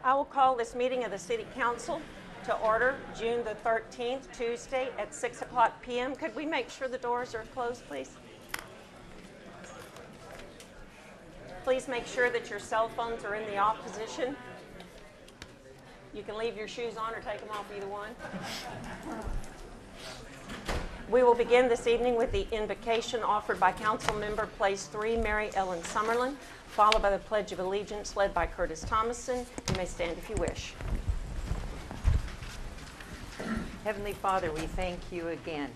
I will call this meeting of the City Council to order June the 13th, Tuesday at 6 o'clock p.m. Could we make sure the doors are closed, please? Please make sure that your cell phones are in the off position. You can leave your shoes on or take them off, either one. We will begin this evening with the invocation offered by Councilmember Place 3, Mary Ellen Summerlin, followed by the Pledge of Allegiance led by Curtis Thomason. You may stand if you wish. Heavenly Father, we thank you again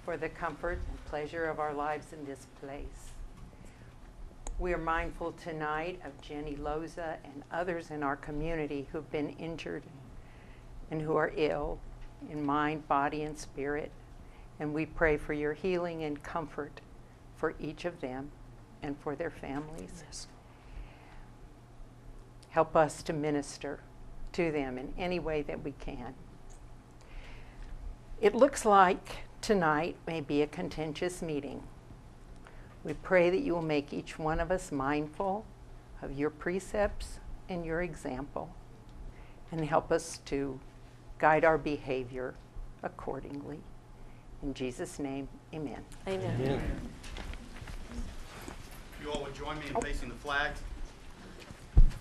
for the comfort and pleasure of our lives in this place. We are mindful tonight of Jenny Loza and others in our community who've been injured and who are ill in mind, body, and spirit. And we pray for your healing and comfort for each of them and for their families. Yes. Help us to minister to them in any way that we can. It looks like tonight may be a contentious meeting. We pray that you will make each one of us mindful of your precepts and your example, and help us to guide our behavior accordingly. In Jesus' name, amen. Amen. If you all would join me in facing the flag.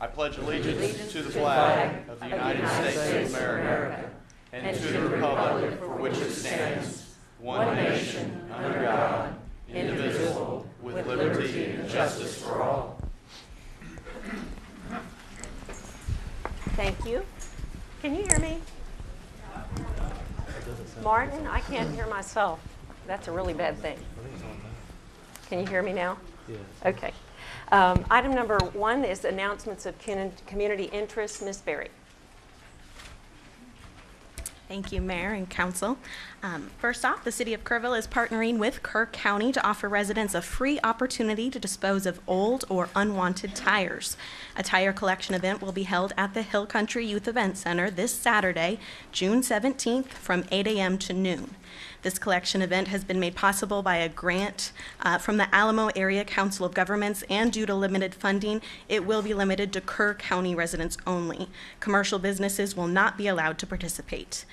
I pledge allegiance to the flag of the United States of America and to the republic for which it stands, one nation, under God, indivisible, with liberty and justice for all. Thank you. Can you hear me? Martin, I can't hear myself. That's a really bad thing. Can you hear me now? Yes. Okay. Item number 1 is announcements of community interest. Ms. Berry. Thank you, Mayor and Council. First off, the City of Kerrville is partnering with Kerr County to offer residents a free opportunity to dispose of old or unwanted tires. A tire collection event will be held at the Hill Country Youth Event Center this Saturday, June 17th from 8 a.m. to noon. This collection event has been made possible by a grant from the Alamo Area Council of Governments, and due to limited funding, it will be limited to Kerr County residents only. Commercial businesses will not be allowed to participate.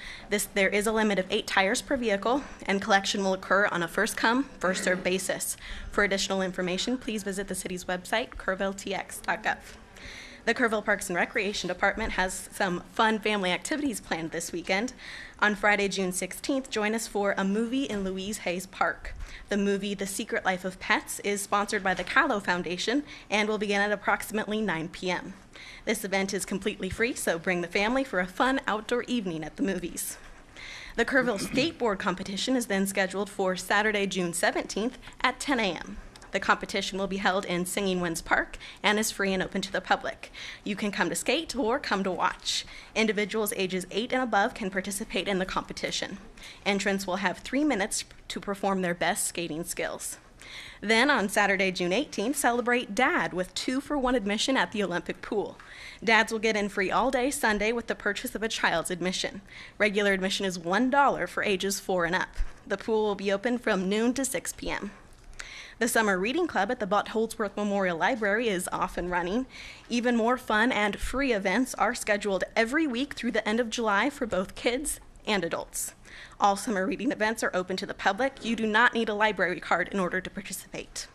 There is a limit of 8 tires per vehicle, and collection will occur on a first-come, first-served basis. For additional information, please visit the city's website, kerrvilletx.gov. The Kerrville Parks and Recreation Department has some fun family activities planned this weekend. On Friday, June 16th, join us for a movie in Louise Hayes Park. The movie, The Secret Life of Pets, is sponsored by the Callow Foundation and will begin at approximately 9 p.m. This event is completely free, so bring the family for a fun outdoor evening at the movies. The Kerrville Skateboard Competition is then scheduled for Saturday, June 17th at 10 a.m. The competition will be held in Singing Winds Park and is free and open to the public. You can come to skate or come to watch. Individuals ages 8 and above can participate in the competition. Entrants will have 3 minutes to perform their best skating skills. Then on Saturday, June 18th, celebrate Dad with 2-for-1 admission at the Olympic Pool. Dads will get in free all day Sunday with the purchase of a child's admission. Regular admission is $1 for ages 4 and up. The pool will be open from noon to 6 p.m. The Summer Reading Club at the Butt Holdsworth Memorial Library is off and running. Even more fun and free events are scheduled every week through the end of July for both kids and adults. All summer reading events are open to the public. You do not need a library card in order to participate.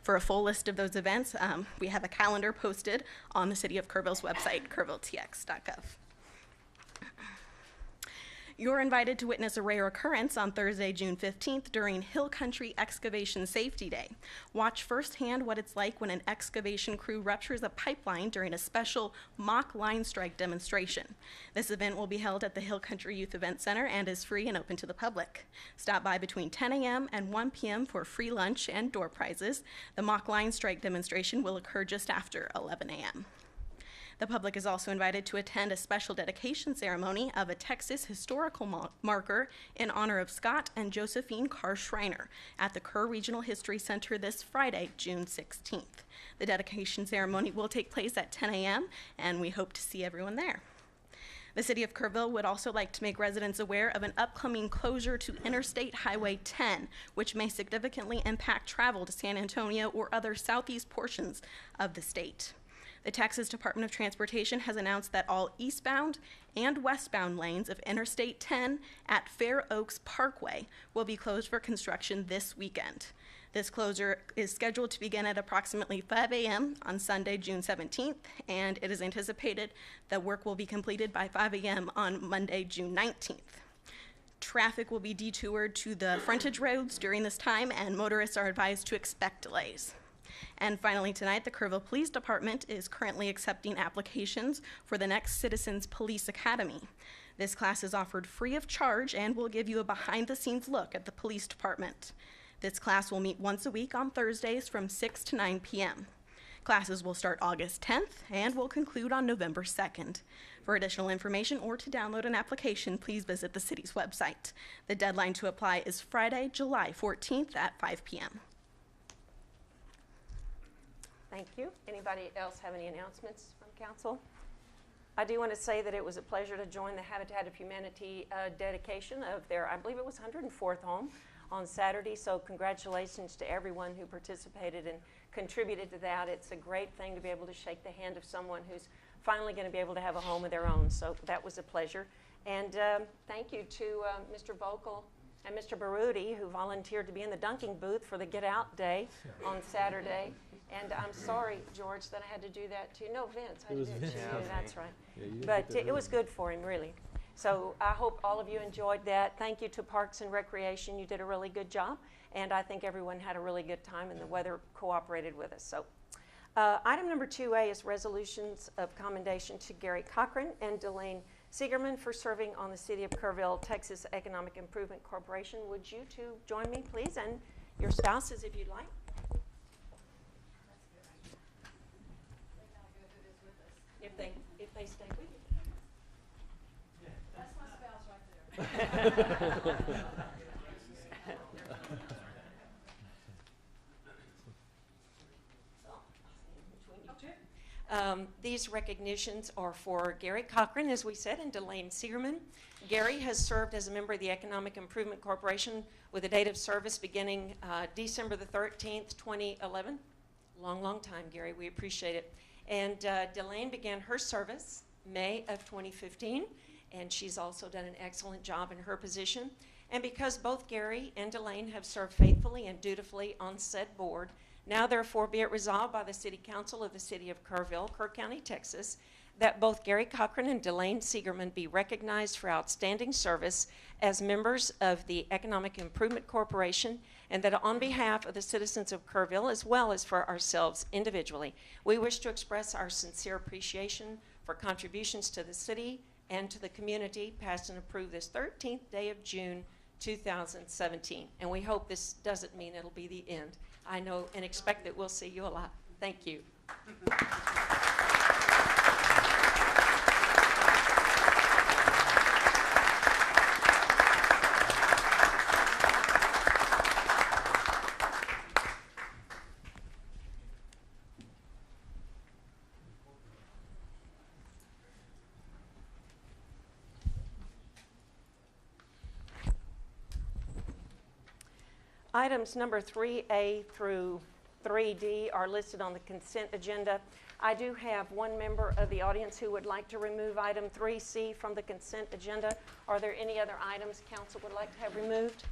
For a full list of those events, we have a calendar posted on the City of Kerrville's website, kerrvilletx.gov. You're invited to witness a rare occurrence on Thursday, June 15th during Hill Country Excavation Safety Day. Watch firsthand what it's like when an excavation crew ruptures a pipeline during a special mock line strike demonstration. This event will be held at the Hill Country Youth Event Center and is free and open to the public. Stop by between 10 a.m. and 1 p.m. for free lunch and door prizes. The mock line strike demonstration will occur just after 11 a.m. The public is also invited to attend a special dedication ceremony of a Texas historical marker in honor of Scott and Josephine Carr Schreiner at the Kerr Regional History Center this Friday, June 16th. The dedication ceremony will take place at 10 a.m., and we hope to see everyone there. The City of Kerrville would also like to make residents aware of an upcoming closure to Interstate Highway 10, which may significantly impact travel to San Antonio or other southeast portions of the state. The Texas Department of Transportation has announced that all eastbound and westbound lanes of Interstate 10 at Fair Oaks Parkway will be closed for construction this weekend. This closure is scheduled to begin at approximately 5 a.m. on Sunday, June 17th, and it is anticipated that work will be completed by 5 a.m. on Monday, June 19th. Traffic will be detoured to the frontage roads during this time, and motorists are advised to expect delays. And finally tonight, the Kerrville Police Department is currently accepting applications for the next Citizens Police Academy. This class is offered free of charge and will give you a behind-the-scenes look at the police department. This class will meet once a week on Thursdays from 6 to 9 p.m. Classes will start August 10th and will conclude on November 2nd. For additional information or to download an application, please visit the city's website. The deadline to apply is Friday, July 14th at 5 p.m. Thank you. Anybody else have any announcements from council? I do want to say that it was a pleasure to join the Habitat of Humanity dedication of their, I believe it was 104th home on Saturday. So congratulations to everyone who participated and contributed to that. It's a great thing to be able to shake the hand of someone who's finally going to be able to have a home of their own. So that was a pleasure. And thank you to Mr. Vogel and Mr. Baruti, who volunteered to be in the dunking booth for the Get Out Day on Saturday. And I'm sorry, George, that I had to do that too. No, Vince, I had to do it to you. That's right. But it was good for him, really. So I hope all of you enjoyed that. Thank you to Parks and Recreation. You did a really good job. And I think everyone had a really good time, and the weather cooperated with us. So item number 2A is resolutions of commendation to Gary Cochrane and Delayne Sigerman for serving on the City of Kerrville, Texas Economic Improvement Corporation. Would you two join me, please, and your spouses, if you'd like. If they stay with you. That's my spouse right there. These recognitions are for Gary Cochrane, as we said, and Delayne Sigerman. Gary has served as a member of the Economic Improvement Corporation with a date of service beginning December the 13th, 2011. Long, long time, Gary. We appreciate it. And Delayne began her service May of 2015, and she's also done an excellent job in her position. And because both Gary and Delayne have served faithfully and dutifully on said board, now therefore be it resolved by the City Council of the City of Kerrville, Kerr County, Texas, that both Gary Cochrane and Delayne Sigerman be recognized for outstanding service as members of the Economic Improvement Corporation, and that on behalf of the citizens of Kerrville, as well as for ourselves individually, we wish to express our sincere appreciation for contributions to the city and to the community, passed and approved this 13th day of June 2017. And we hope this doesn't mean it'll be the end. I know and expect that we'll see you a lot. Thank you. Items number 3A through 3D are listed on the consent agenda. I do have one member of the audience who would like to remove item 3C from the consent agenda. Are there any other items council would like to have removed?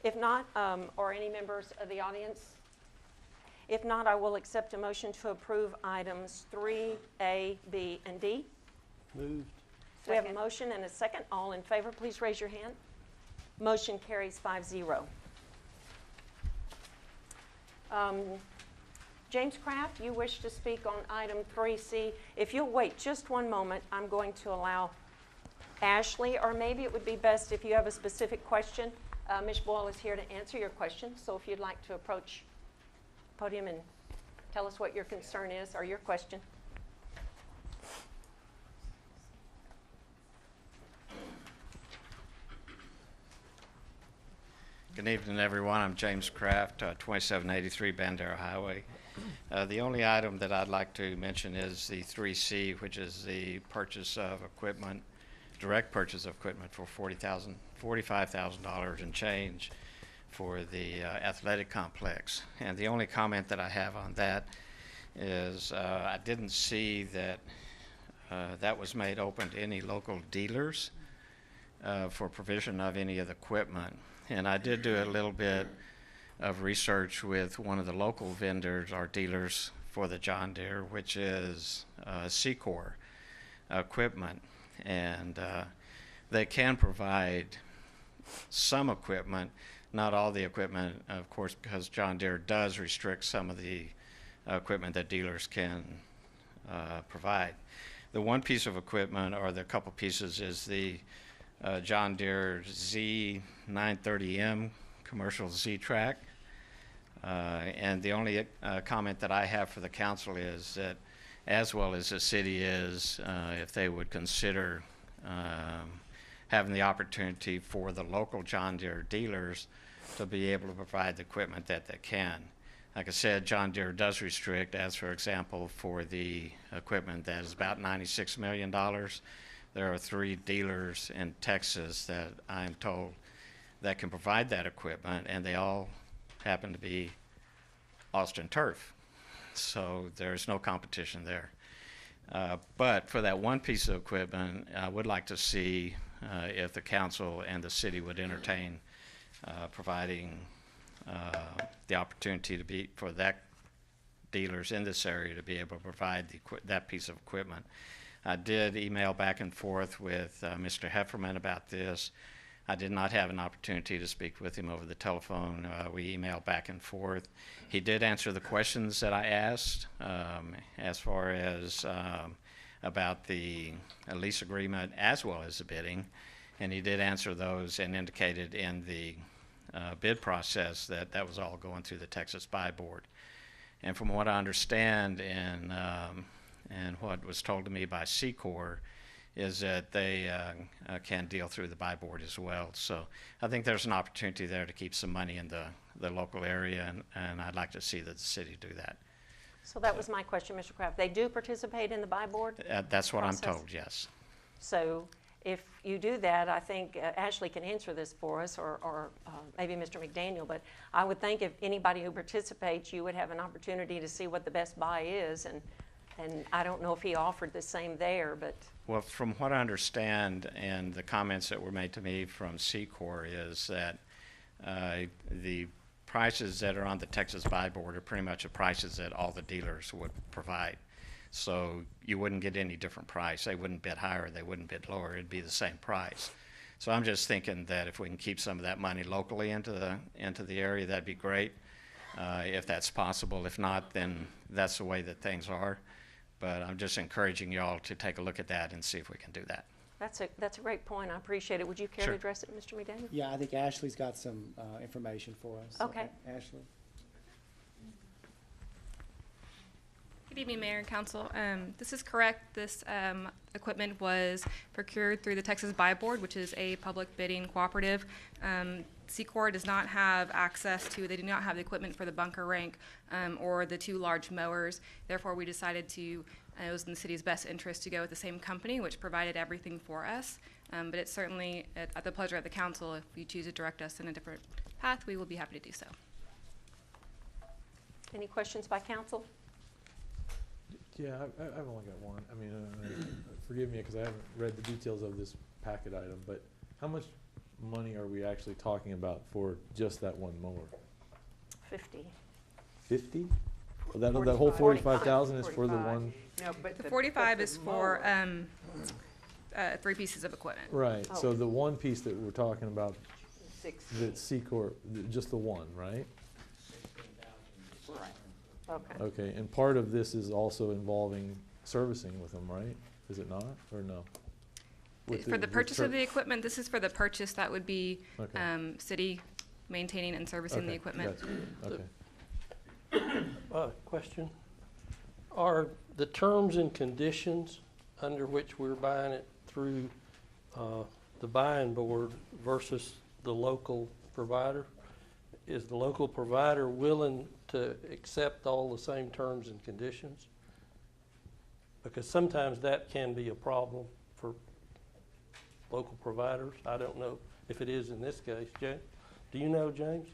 If not, or any members of the audience? If not, I will accept a motion to approve items 3A, B, and D. Moved. We have a motion and a second. All in favor, please raise your hand. Motion carries 5-0. James Kraft, you wish to speak on item 3C. If you'll wait just one moment, I'm going to allow Ashley, or maybe it would be best if you have a specific question. Ms. Boyle is here to answer your question, so if you'd like to approach the podium and tell us what your concern is or your question. Good evening, everyone. I'm James Kraft, 2783 Bandera Highway. The only item that I'd like to mention is the 3C, which is the purchase of equipment, direct purchase of equipment for $45,000 and change for the athletic complex. And the only comment that I have on that is I didn't see that that was made open to any local dealers for provision of any of the equipment. And I did do a little bit of research with one of the local vendors or dealers for the John Deere, which is Secor equipment. And they can provide some equipment, not all the equipment, of course, because John Deere does restrict some of the equipment that dealers can provide. The one piece of equipment, or the couple pieces, is the John Deere Z930M commercial Z-Track. And the only comment that I have for the council is that, as well as the city is, if they would consider having the opportunity for the local John Deere dealers to be able to provide the equipment that they can. Like I said, John Deere does restrict, as for example, for the equipment that is about $96 million. There are 3 dealers in Texas that I'm told that can provide that equipment, and they all happen to be Austin Turf. So there's no competition there. But for that one piece of equipment, I would like to see if the council and the city would entertain providing the opportunity to be, for that dealers in this area to be able to provide that piece of equipment. I did email back and forth with Mr. Hefferman about this. I did not have an opportunity to speak with him over the telephone. We emailed back and forth. He did answer the questions that I asked as far as about the lease agreement as well as the bidding, and he did answer those and indicated in the bid process that that was all going through the Texas Buy Board. And from what I understand and what was told to me by Secor is that they can deal through the Buy Board as well. So I think there's an opportunity there to keep some money in the local area, and I'd like to see that the city do that. So that was my question, Mr. Kraft. They do participate in the Buy Board? That's what process? I'm told, yes. So if you do that, I think Ashley can answer this for us, or maybe Mr. McDaniel, but I would think if anybody who participates, you would have an opportunity to see what the best buy is, and I don't know if he offered the same there, but... Well, from what I understand and the comments that were made to me from Secor is that the prices that are on the Texas Buy Board are pretty much the prices that all the dealers would provide. So you wouldn't get any different price. They wouldn't bid higher, they wouldn't bid lower. It'd be the same price. So I'm just thinking that if we can keep some of that money locally into the area, that'd be great, if that's possible. If not, then that's the way that things are. But I'm just encouraging y'all to take a look at that and see if we can do that. That's a great point. I appreciate it. Would you care Sure. to address it, Mr. McDaniel? Yeah, I think Ashley's got some information for us. Okay. Ashley? Good evening, Mayor and Council. This is correct. This equipment was procured through the Texas Buy Board, which is a public bidding cooperative. Secor does not have access to, they do not have the equipment for the bunker rank or the 2 large mowers. Therefore, we decided to, it was in the city's best interest to go with the same company, which provided everything for us. But it's certainly at the pleasure of the council. If you choose to direct us in a different path, we will be happy to do so. Any questions by council? Yeah, I've only got one. I mean, forgive me because I haven't read the details of this packet item, but how much money are we actually talking about for just that one mower? 50. 50? Well, that whole 45,000 is for the 45. one? No, but The 45 but is the for mower, 3 pieces of equipment. Right, Oh. so the one piece that we're talking about, 60. the Secor, just the one, right? Right. Okay. Okay, and part of this is also involving servicing with them, right? Is it not, or no? With For the with purchase ser- of the equipment, this is for the purchase that would be Okay. city maintaining and servicing the Okay, equipment. gotcha. Okay. Question. Are the terms and conditions under which we're buying it through the buying board versus the local provider? Is the local provider willing to accept all the same terms and conditions? Because sometimes that can be a problem for local providers. I don't know if it is in this case. James, do you know, James?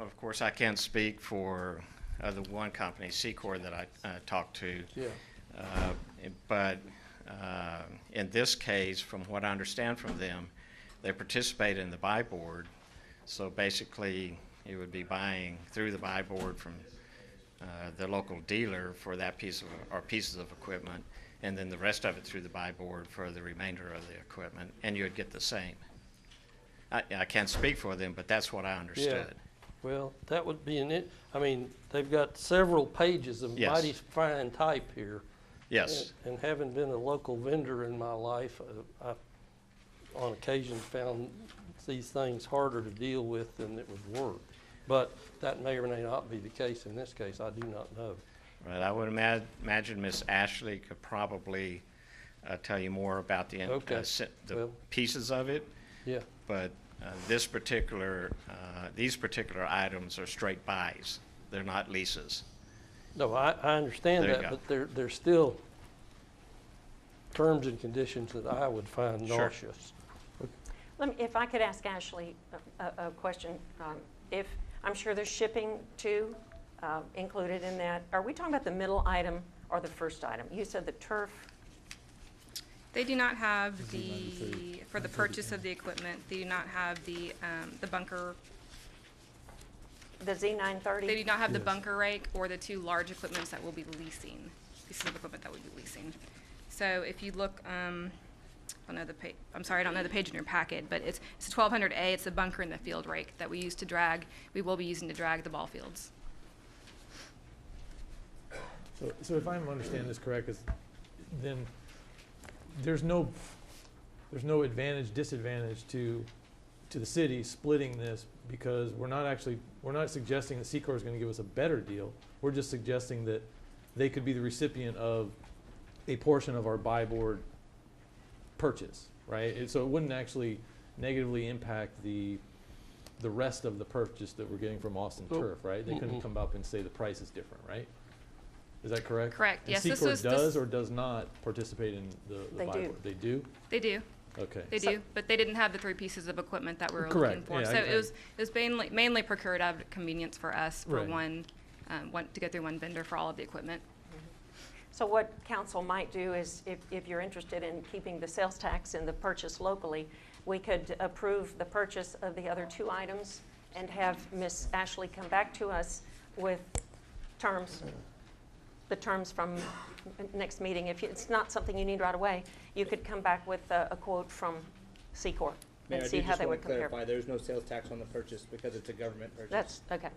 of course, I can't speak for the one company, Secor, that I talked to. Yeah. But in this case, from what I understand from them, they participate in the buy board. So basically, you would be buying through the buy board from the local dealer for that piece of, or pieces of equipment, and then the rest of it through the buy board for the remainder of the equipment, and you would get the same. I can't speak for them, but that's what I understood. Well, that would be I mean, they've got several pages of Yes. mighty fine type here. Yes. And having been a local vendor in my life, I on occasion found these things harder to deal with than it would work. But that may or may not be the case in this case. I do not know. Right, I would imagine Miss Ashley could probably tell you more about the Okay. the Well- pieces of it, Yeah. but these particular items are straight buys. They're not leases. No, I understand There you that, go. but there's still terms and conditions that I would find Sure. nauseous. If I could ask Ashley a question. I'm sure there's shipping too included in that. Are we talking about the middle item or the first item? You said the turf. They do not have for the purchase of the equipment, they do not have the bunker, The Z930? they do not have the Yes. bunker rake or the two large equipments that we'll be leasing, pieces of equipment that we'll be leasing. So if you look, I don't know the page in your packet, but it's 1200A, it's the bunker and the field rake that we will be using to drag the ball fields. So if I'm understanding this correct, then there's no advantage, disadvantage to the city splitting this, because we're not suggesting that Secor is gonna give us a better deal. We're just suggesting that they could be the recipient of a portion of our buy board purchase, right? So it wouldn't actually negatively impact the rest of the purchase that we're getting from Austin Oh, Turf, right? They couldn't come up and say the price is different, right? Is that correct? Correct, yes, this And was- Secor does or does not participate in the They buy do. board? They do? They do. Okay. They do, but they didn't have the three pieces of equipment that we were Correct, looking for. yeah, So I- it was mainly procured out of convenience for us for Right. to go through one vendor for all of the equipment. So what council might do is, if you're interested in keeping the sales tax and the purchase locally, we could approve the purchase of the other two items and have Miss Ashley come back to us with the terms from next meeting. If it's not something you need right away, you could come back with a quote from Secor Mayor, and I see do how just they want would to compare. clarify, there's no sales tax on the purchase because it's a government purchase. That's, okay.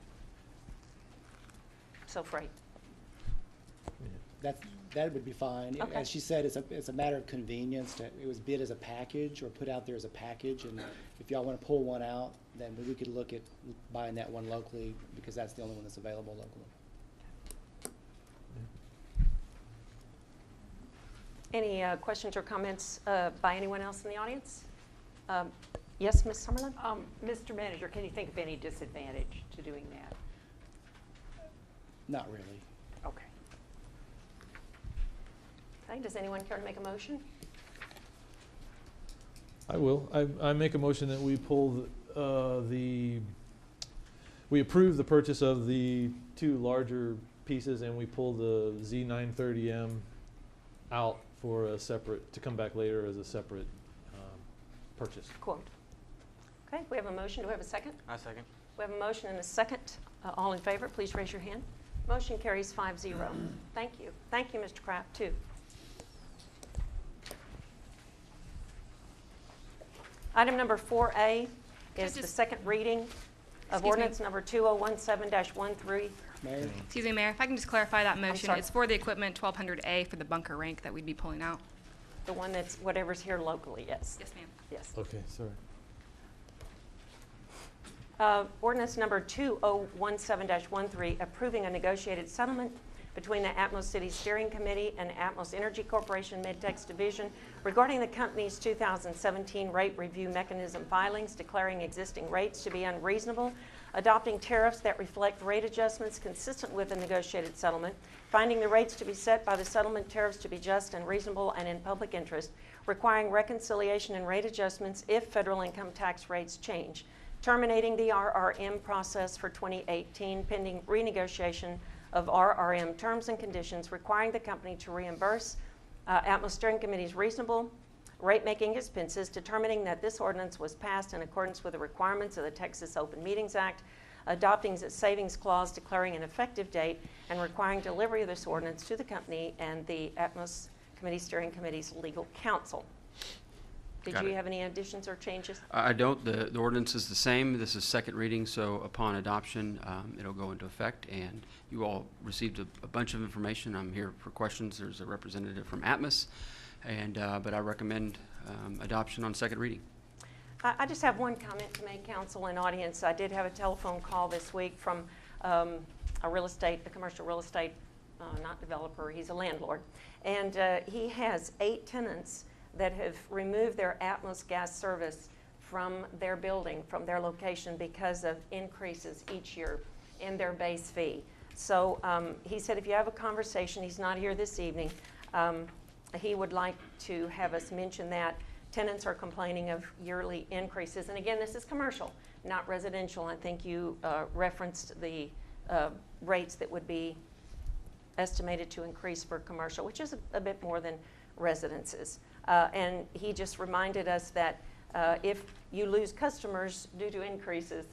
So freight. That would be fine. Okay. As she said, it's a matter of convenience. It was bid as a package or put out there as a package, and if y'all want to pull one out, then we could look at buying that one locally, because that's the only one that's available locally. Any questions or comments by anyone else in the audience? Yes, Ms. Summerlin? Mr. Manager, can you think of any disadvantage to doing that? Not really. Okay. Okay, does anyone care to make a motion? I will. I make a motion that we pull we approve the purchase of the two larger pieces, and we pull the Z930M out for a separate, to come back later as a separate purchase. Quote. Okay, we have a motion. Do we have a second? I second. We have a motion and a second. All in favor, please raise your hand. Motion carries 5-0. Thank you. Thank you, Mr. Kraft, too. Item number 4A is the second reading of Excuse me. ordinance number 2017-13. Mayor? Excuse me, Mayor, if I can just clarify that motion. sorry. It's for the equipment 1200A for the bunker rank that we'd be pulling out. The one that's whatever's here locally, yes. Yes, ma'am. Yes. Okay, sorry. Ordinance number 2017-13, approving a negotiated settlement between the Atmos City Steering Committee and Atmos Energy Corporation Midtex Division regarding the company's 2017 rate review mechanism filings, declaring existing rates to be unreasonable, adopting tariffs that reflect rate adjustments consistent with the negotiated settlement, finding the rates to be set by the settlement tariffs to be just and reasonable and in public interest, requiring reconciliation and rate adjustments if federal income tax rates change, terminating the RRM process for 2018 pending renegotiation of RRM terms and conditions, requiring the company to reimburse Atmos Steering Committee's reasonable rate-making expenses, determining that this ordinance was passed in accordance with the requirements of the Texas Open Meetings Act, adopting its savings clause, declaring an effective date, and requiring delivery of this ordinance to the company and the Atmos Committee Steering Committee's legal counsel. Did Got you it. have any additions or changes? I don't. The ordinance is the same. This is second reading, so upon adoption, it'll go into effect. And you all received a bunch of information. I'm here for questions. There's a representative from Atmos, and but I recommend adoption on second reading. I just have one comment to make, council and audience. I did have a telephone call this week from a commercial real estate, not developer, he's a landlord. And he has 8 tenants that have removed their Atmos gas service from their building, from their location, because of increases each year in their base fee. So he said if you have a conversation, he's not here this evening, he would like to have us mention that. Tenants are complaining of yearly increases. And again, this is commercial, not residential. I think you referenced the rates that would be estimated to increase for commercial, which is a bit more than residences. And he just reminded us that if you lose customers due to increases,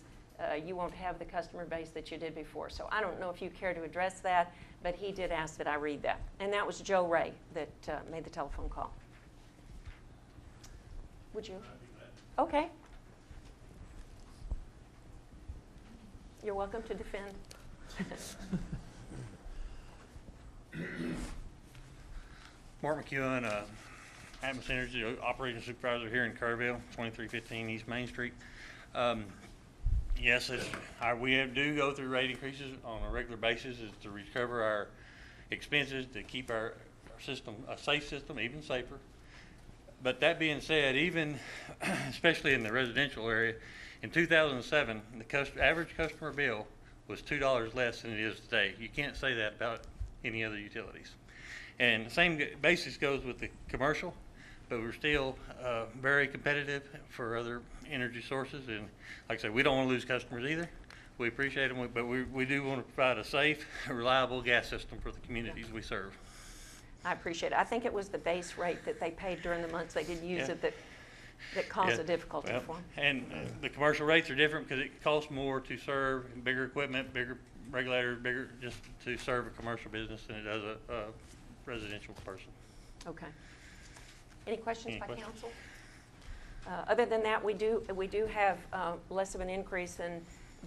you won't have the customer base that you did before. So I don't know if you care to address that, but he did ask that I read that. And that was Joe Ray that made the telephone call. Would you? Okay. You're welcome to defend. Mark McEwen, Atmos Energy Operations Supervisor here in Kerrville, 2315 East Main Street. Yes, we do go through rate increases on a regular basis to recover our expenses, to keep our system a safe system, even safer. But that being said, even especially in the residential area, in 2007, the average customer bill was $2 less than it is today. You can't say that about any other utilities. And the same basis goes with the commercial, but we're still very competitive for other energy sources. And like I said, we don't want to lose customers either. We appreciate them, but we do want to provide a safe, reliable gas system for the communities we serve. I appreciate it. I think it was the base rate that they paid during the months they did use it that caused the difficulty for them. And the commercial rates are different because it costs more to serve bigger equipment, bigger regulators, bigger just to serve a commercial business than it does a residential person. Okay. Any questions by council? Other than that, we do have less of an increase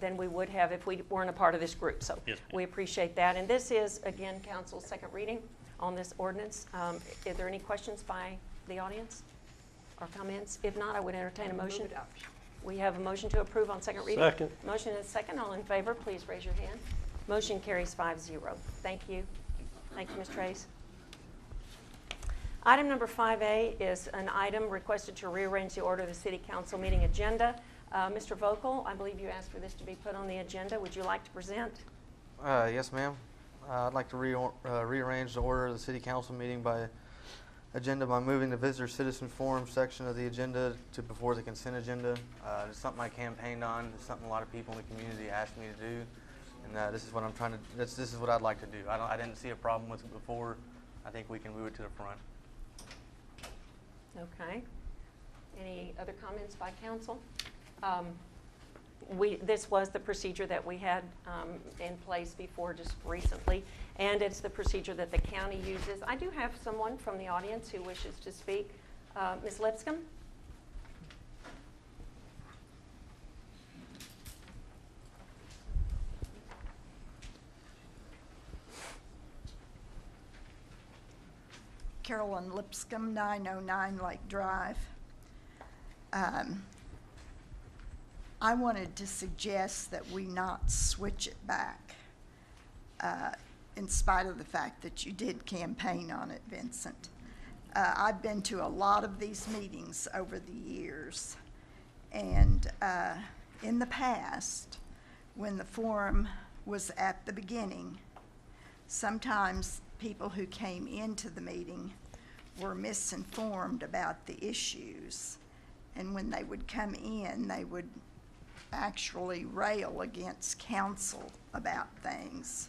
than we would have if we weren't a part of this group. So yes, we appreciate that. And this is, again, council's second reading on this ordinance. Are there any questions by the audience or comments? If not, I would entertain a motion. We have a motion to approve on second reading. Second. Motion is second. All in favor, please raise your hand. Motion carries 5-0. Thank you. Thank you, Ms. Trace. Item number 5A is an item requested to rearrange the order of the City Council meeting agenda. Mr. Vogel, I believe you asked for this to be put on the agenda. Would you like to present? Yes, ma'am. I'd like to rearrange the order of the City Council meeting by moving the Visitor Citizen Forum section of the agenda to before the consent agenda. It's something I campaigned on. It's something a lot of people in the community asked me to do, and this is what I'm trying to. This is what I'd like to do. I didn't see a problem with it before. I think we can move it to the front. Okay. Any other comments by council? This was the procedure that we had in place before just recently, and it's the procedure that the county uses. I do have someone from the audience who wishes to speak. Ms. Lipscomb? Carolyn Lipscomb, 909 Lake Drive. I wanted to suggest that we not switch it back, in spite of the fact that you did campaign on it, Vincent. I've been to a lot of these meetings over the years, and in the past, when the forum was at the beginning, sometimes people who came into the meeting were misinformed about the issues. And when they would come in, they would actually rail against council about things.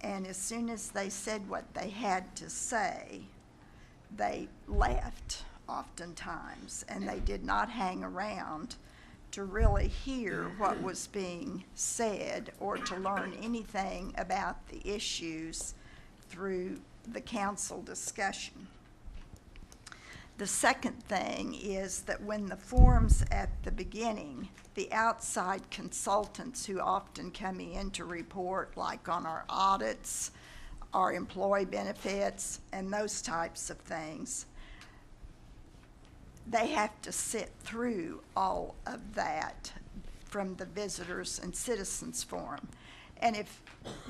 And as soon as they said what they had to say, they left oftentimes, and they did not hang around to really hear what was being said or to learn anything about the issues through the council discussion. The second thing is that when the forums at the beginning, the outside consultants who often come in to report, like on our audits, our employee benefits, and those types of things, they have to sit through all of that from the Visitors and Citizens Forum. And if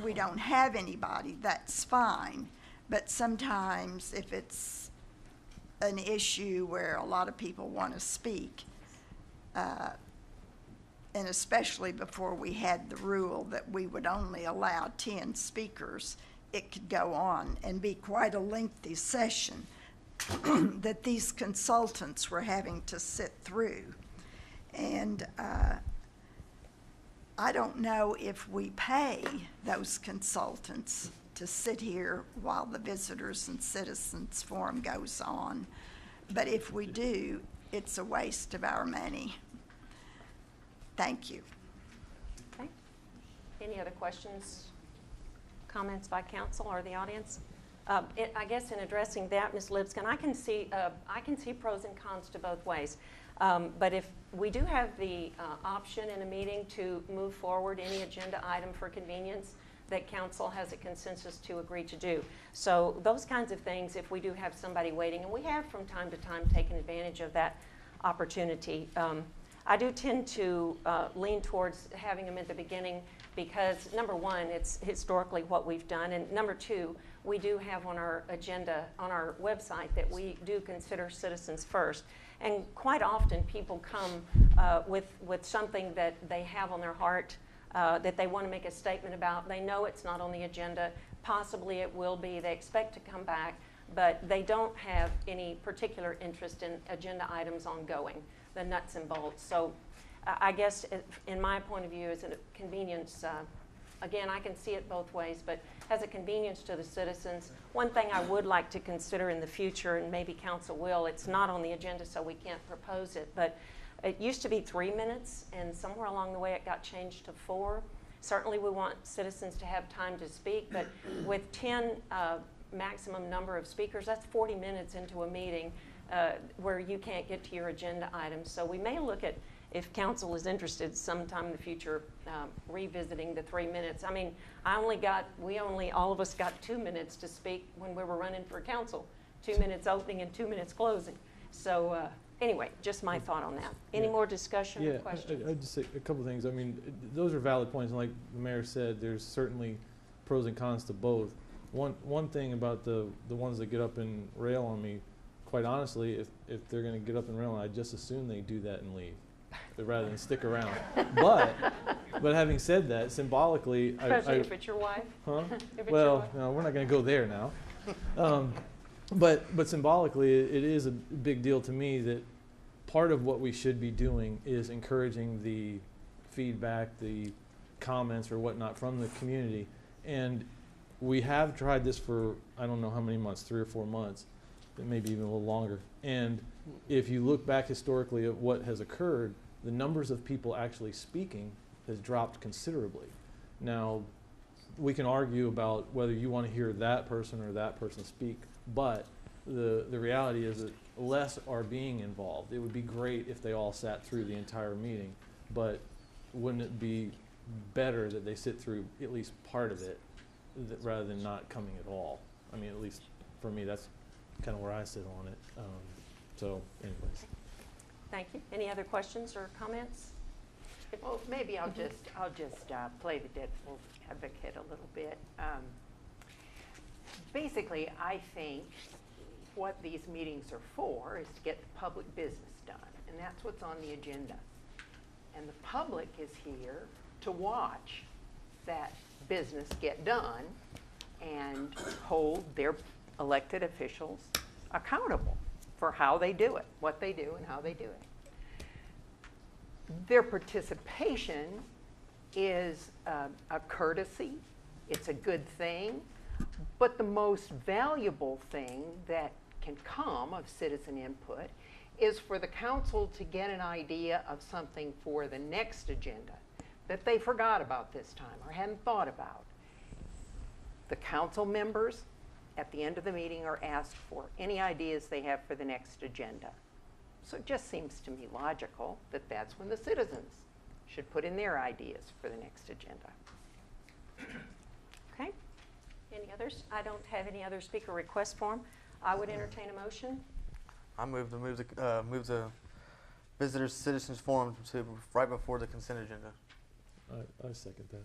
we don't have anybody, that's fine. But sometimes if it's an issue where a lot of people want to speak, and especially before we had the rule that we would only allow 10 speakers, it could go on and be quite a lengthy session that these consultants were having to sit through. And I don't know if we pay those consultants to sit here while the Visitors and Citizens Forum goes on, but if we do, it's a waste of our money. Thank you. Okay. Any other questions, comments by council or the audience? I guess in addressing that, Ms. Lipscomb, I can see pros and cons to both ways. But if we do have the option in a meeting to move forward any agenda item for convenience that council has a consensus to agree to do. So those kinds of things, if we do have somebody waiting, and we have from time to time taken advantage of that opportunity, I do tend to lean towards having them at the beginning because, number one, it's historically what we've done, and number two, we do have on our agenda, on our website, that we do consider citizens first. And quite often people come with something that they have on their heart that they want to make a statement about. They know it's not on the agenda. Possibly it will be. They expect to come back, but they don't have any particular interest in agenda items ongoing, the nuts and bolts. So I guess in my point of view, as a convenience, again, I can see it both ways, but as a convenience to the citizens, one thing I would like to consider in the future, and maybe council will, it's not on the agenda so we can't propose it, but it used to be 3 minutes, and somewhere along the way it got changed to 4. Certainly we want citizens to have time to speak, but with 10 maximum number of speakers, that's 40 minutes into a meeting where you can't get to your agenda items. So we may look at, if council is interested sometime in the future, revisiting the 3 minutes. I mean, all of us got 2 minutes to speak when we were running for council. 2 minutes opening and 2 minutes closing. So anyway, just my thought on that. Any more discussion or questions? I'd just say a couple of things. I mean, those are valid points, and like the mayor said, there's certainly pros and cons to both. One thing about the ones that get up and rail on me, quite honestly, if they're going to get up and rail on, I just assume they do that and leave, rather than stick around. But having said that, symbolically, especially if it's your wife. Huh? If it's Well, your wife. no, we're not going to go there now. But symbolically, it is a big deal to me that part of what we should be doing is encouraging the feedback, the comments or whatnot from the community. And we have tried this for, I don't know how many months, 3 or 4 months, maybe even a little longer. And if you look back historically at what has occurred, the numbers of people actually speaking has dropped considerably. Now, we can argue about whether you want to hear that person or that person speak, but the reality is that less are being involved. It would be great if they all sat through the entire meeting, but wouldn't it be better that they sit through at least part of it rather than not coming at all? I mean, at least for me, that's kind of where I sit on it. So anyways. Thank you. Any other questions or comments? Well, maybe I'll just play the devil's advocate a little bit. Basically, I think what these meetings are for is to get the public business done, and that's what's on the agenda. And the public is here to watch that business get done and hold their elected officials accountable for how they do it, what they do, and how they do it. Their participation is a courtesy. It's a good thing. But the most valuable thing that can come of citizen input is for the council to get an idea of something for the next agenda that they forgot about this time or hadn't thought about. The council members at the end of the meeting are asked for any ideas they have for the next agenda. So it just seems to me logical that that's when the citizens should put in their ideas for the next agenda. Okay. Any others? I don't have any other speaker request form. I would entertain a motion. I move the visitors citizens forum to right before the consent agenda. I second that.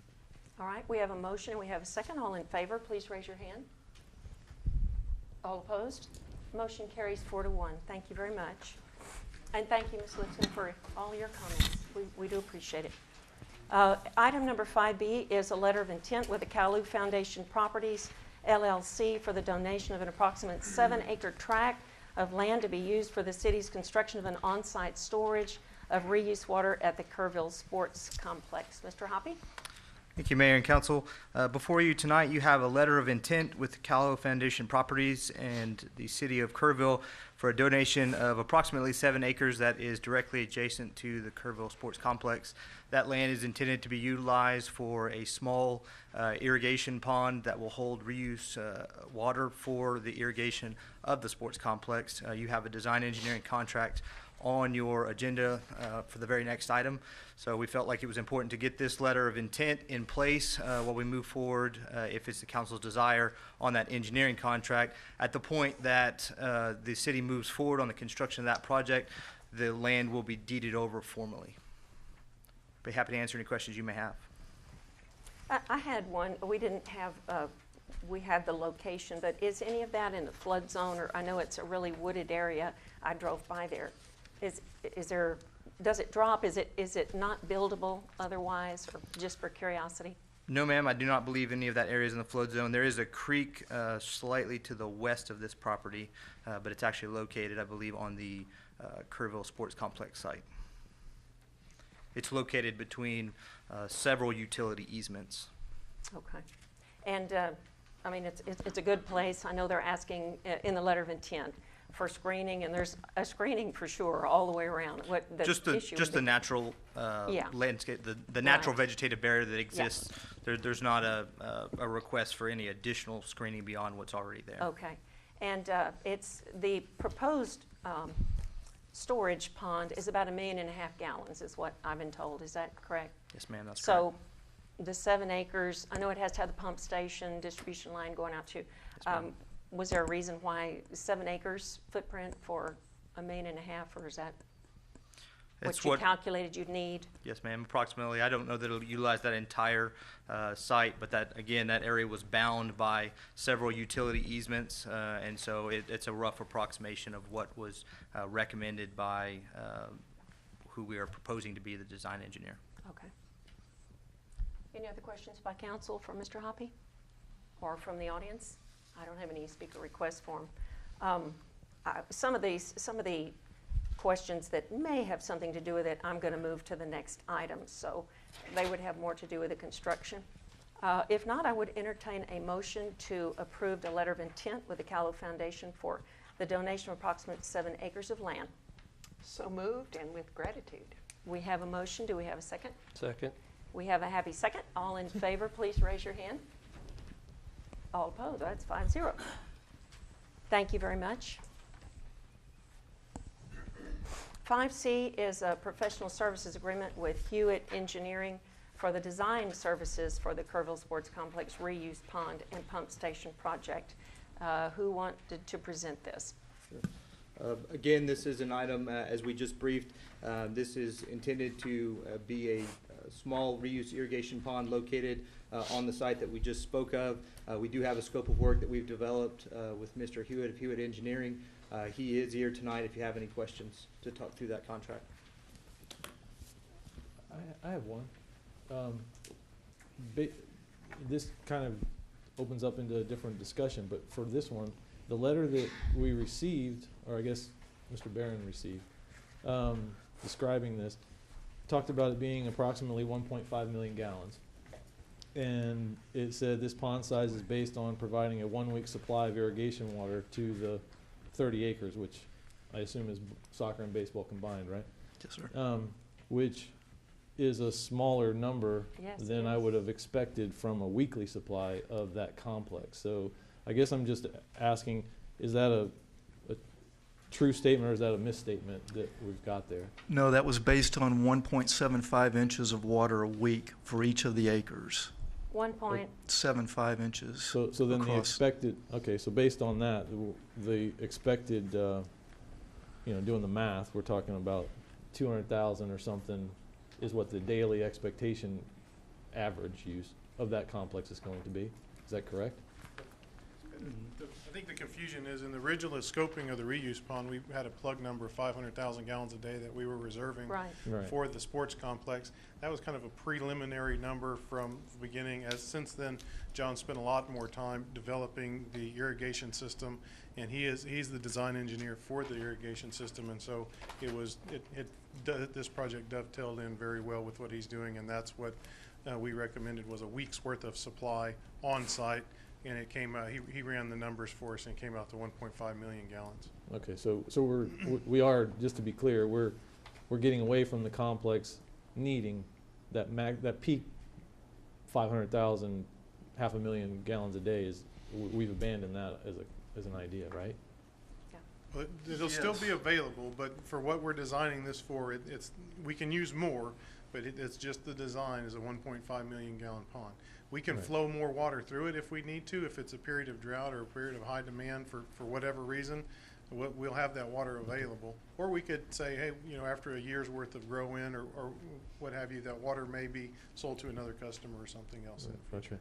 All right, we have a motion and we have a second. All in favor, please raise your hand. All opposed? Motion carries 4-1. Thank you very much. And thank you, Ms. Lipson, for all your comments. We do appreciate it. Item number 5B is a letter of intent with the Calou Foundation Properties, LLC, for the donation of an approximate 7-acre tract of land to be used for the city's construction of an on-site storage of reuse water at the Kerrville Sports Complex. Mr. Hoppy? Thank you, Mayor and Council. Before you tonight, you have a letter of intent with the Calou Foundation Properties and the City of Kerrville for a donation of approximately 7 acres that is directly adjacent to the Kerrville Sports Complex. That land is intended to be utilized for a small irrigation pond that will hold reuse water for the irrigation of the sports complex. You have a design engineering contract on your agenda for the very next item. So we felt like it was important to get this letter of intent in place while we move forward, if it's the council's desire, on that engineering contract. At the point that the city moves forward on the construction of that project, the land will be deeded over formally. Be happy to answer any questions you may have. I had one. We didn't have, we had the location, but is any of that in the flood zone? Or I know it's a really wooded area. I drove by there. Is there, does it drop? Is it not buildable otherwise, or just for curiosity? No, ma'am, I do not believe any of that area is in the flood zone. There is a creek slightly to the west of this property, but it's actually located, I believe, on the Kerrville Sports Complex site. It's located between several utility easements. Okay. And, I mean, it's a good place. I know they're asking in the letter of intent for screening, and there's a screening for sure all the way around. What the issue just the natural landscape, the natural vegetative barrier that exists. Yeah. There's not a request for any additional screening beyond what's already there. Okay. And it's the proposed storage pond is about 1.5 million gallons is what I've been told. Is that correct? Yes, ma'am, that's correct. So the 7 acres, I know it has to have the pump station, distribution line going out to. Yes, was there a reason why 7 acres footprint for 1.5 million, or is that what you calculated you'd need? Yes, ma'am, approximately. I don't know that it'll utilize that entire site, but that, again, that area was bound by several utility easements, and so it's a rough approximation of what was recommended by who we are proposing to be the design engineer. Okay. Any other questions by council for Mr. Hoppy or from the audience? I don't have any speaker requests for him. Some of the questions that may have something to do with it, I'm going to move to the next item, so they would have more to do with the construction. If not, I would entertain a motion to approve the letter of intent with the Calou Foundation for the donation of approximately 7 acres of land. So moved, and with gratitude. We have a motion. Do we have a second? Second. We have a happy second. All in favor, please raise your hand. All opposed, that's 5-0. Thank you very much. 5C is a professional services agreement with Hewitt Engineering for the design services for the Kerrville Sports Complex reuse pond and pump station project. Who wanted to present this? Sure. Again, this is an item, as we just briefed, this is intended to be a small reuse irrigation pond located on the site that we just spoke of. We do have a scope of work that we've developed with Mr. Hewitt of Hewitt Engineering. He is here tonight if you have any questions to talk through that contract. I have one. This kind of opens up into a different discussion, but for this one, the letter that we received, or I guess Mr. Barron received, describing this, talked about it being approximately 1.5 million gallons. And it said this pond size is based on providing a 1-week supply of irrigation water to the 30 acres, which I assume is soccer and baseball combined, right? Yes, sir. Which is a smaller number Yes, than I yes. would have expected from a weekly supply of that complex. So I guess I'm just asking, is that a true statement or is that a misstatement that we've got there? No, that was based on 1.75 inches of water a week for each of the acres. 1.75 inches. So then the across. expected, okay, so based on that, the expected, doing the math, we're talking about 200,000 or something is what the daily expectation average use of that complex is going to be. Is that correct? I think the confusion is in the original scoping of the reuse pond, we had a plug number of 500,000 gallons a day that we were reserving Right. for the sports complex. That was kind of a preliminary number from the beginning. As since then, John spent a lot more time developing the irrigation system, and he's the design engineer for the irrigation system, and so this project dovetailed in very well with what he's doing, and that's what we recommended was a week's worth of supply on site. And it came out, he ran the numbers for us and it came out to 1.5 million gallons. Okay, so we are, just to be clear, we're getting away from the complex needing that peak 500,000, 500,000 gallons a day we've abandoned that as an idea, right? Well, it'll still be available, but for what we're designing this for, we can use more, but it's just the design is a 1.5 million gallon pond. We can flow more water through it if we need to, if it's a period of drought or a period of high demand for whatever reason. We'll have that water available. Or we could say, hey, after a year's worth of grow in or what have you, that water may be sold to another customer or something else. Gotcha.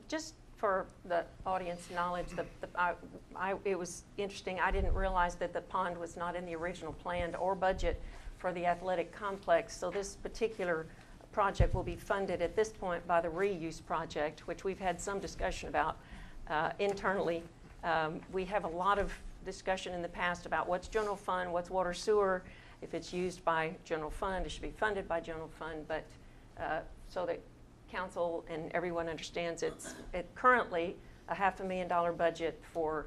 Just for the audience knowledge, it was interesting. I didn't realize that the pond was not in the original plan or budget for the athletic complex. So this particular project will be funded at this point by the reuse project, which we've had some discussion about internally. We have a lot of discussion in the past about what's general fund, what's water sewer. If it's used by general fund, it should be funded by general fund. But so that council and everyone understands, it's currently a $500,000 budget for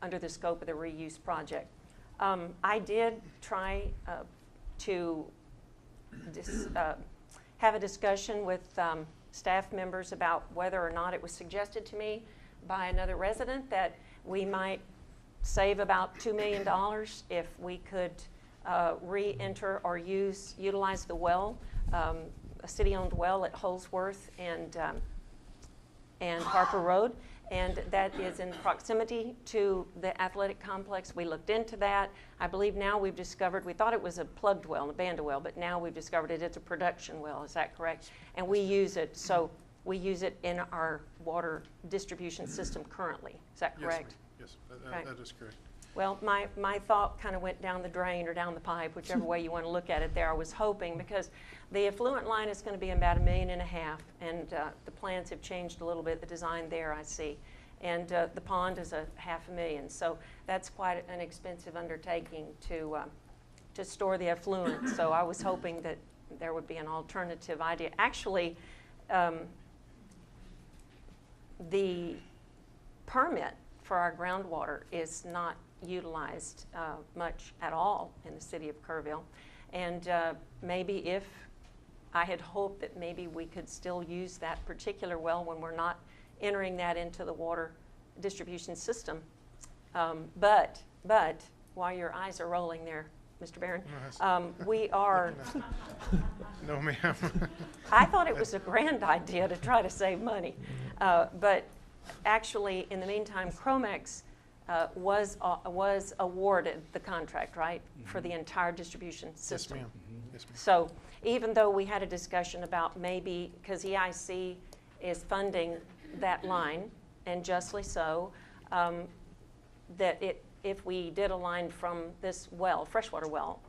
under the scope of the reuse project. I did try to have a discussion with staff members about whether or not it was suggested to me by another resident that we might save about $2 million if we could re-enter or utilize the well, a city-owned well at Holsworth and Harper Road. And that is in proximity to the athletic complex. We looked into that. I believe now we've discovered, we thought it was a plugged well, an abandoned well, but now we've discovered it's a production well. Is that correct? And we use it, so we use it in our water distribution system currently. Is that correct? Yes, Okay. that is correct. Well, my thought kind of went down the drain or down the pipe, whichever way you want to look at it there. I was hoping, because the effluent line is going to be about $1.5 million, and the plans have changed a little bit, the design there I see. And the pond is $500,000, so that's quite an expensive undertaking to store the effluent. So I was hoping that there would be an alternative idea. Actually, the permit for our groundwater is not utilized much at all in the city of Kerrville. And maybe if I had hoped that maybe we could still use that particular well when we're not entering that into the water distribution system. But while your eyes are rolling there, Mr. Barron, we are... No, ma'am. I thought it was a grand idea to try to save money. But actually, in the meantime, Cromex was awarded the contract, right, for the entire distribution system. Yes, ma'am. Yes, ma'am. So even though we had a discussion about maybe, because EIC is funding that line, and justly so, that if we did a line from this well, freshwater well,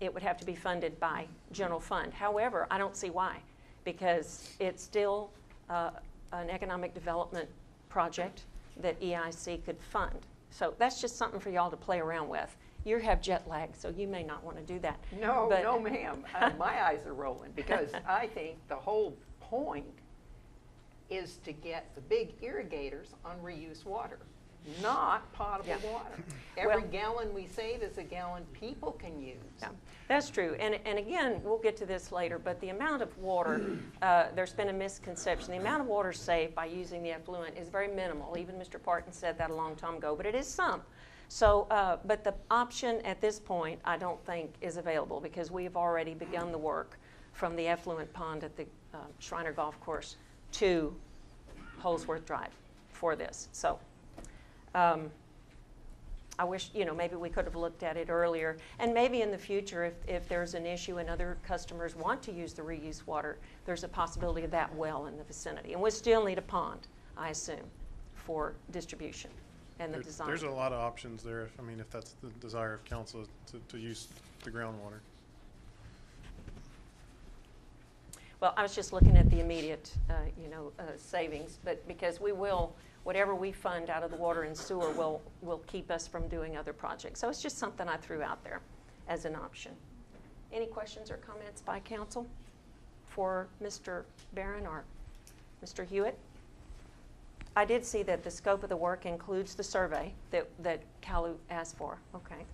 it would have to be funded by general fund. However, I don't see why, because it's still an economic development project that EIC could fund. So that's just something for y'all to play around with. You have jet lag, so you may not want to do that. No, But- no, ma'am. My eyes are rolling because I think the whole point is to get the big irrigators on reuse water, not potable Yeah. water. Every Well- gallon we save is a gallon people can use. Yeah, that's true. And again, we'll get to this later, but the amount of water, there's been a misconception. The amount of water saved by using the effluent is very minimal. Even Mr. Parton said that a long time ago, but it is some. So, but the option at this point, I don't think is available because we've already begun the work from the effluent pond at the Shriner Golf Course to Holsworth Drive for this. So, I wish, maybe we could have looked at it earlier. And maybe in the future, if there's an issue and other customers want to use the reuse water, there's a possibility of that well in the vicinity. And we still need a pond, I assume, for distribution and the design. There's a lot of options there, if that's the desire of council to use the groundwater. Well, I was just looking at the immediate, savings, but because we will, whatever we fund out of the water and sewer will keep us from doing other projects. So it's just something I threw out there as an option. Any questions or comments by council for Mr. Barron or Mr. Hewitt? I did see that the scope of the work includes the survey that Calu asked for. Okay.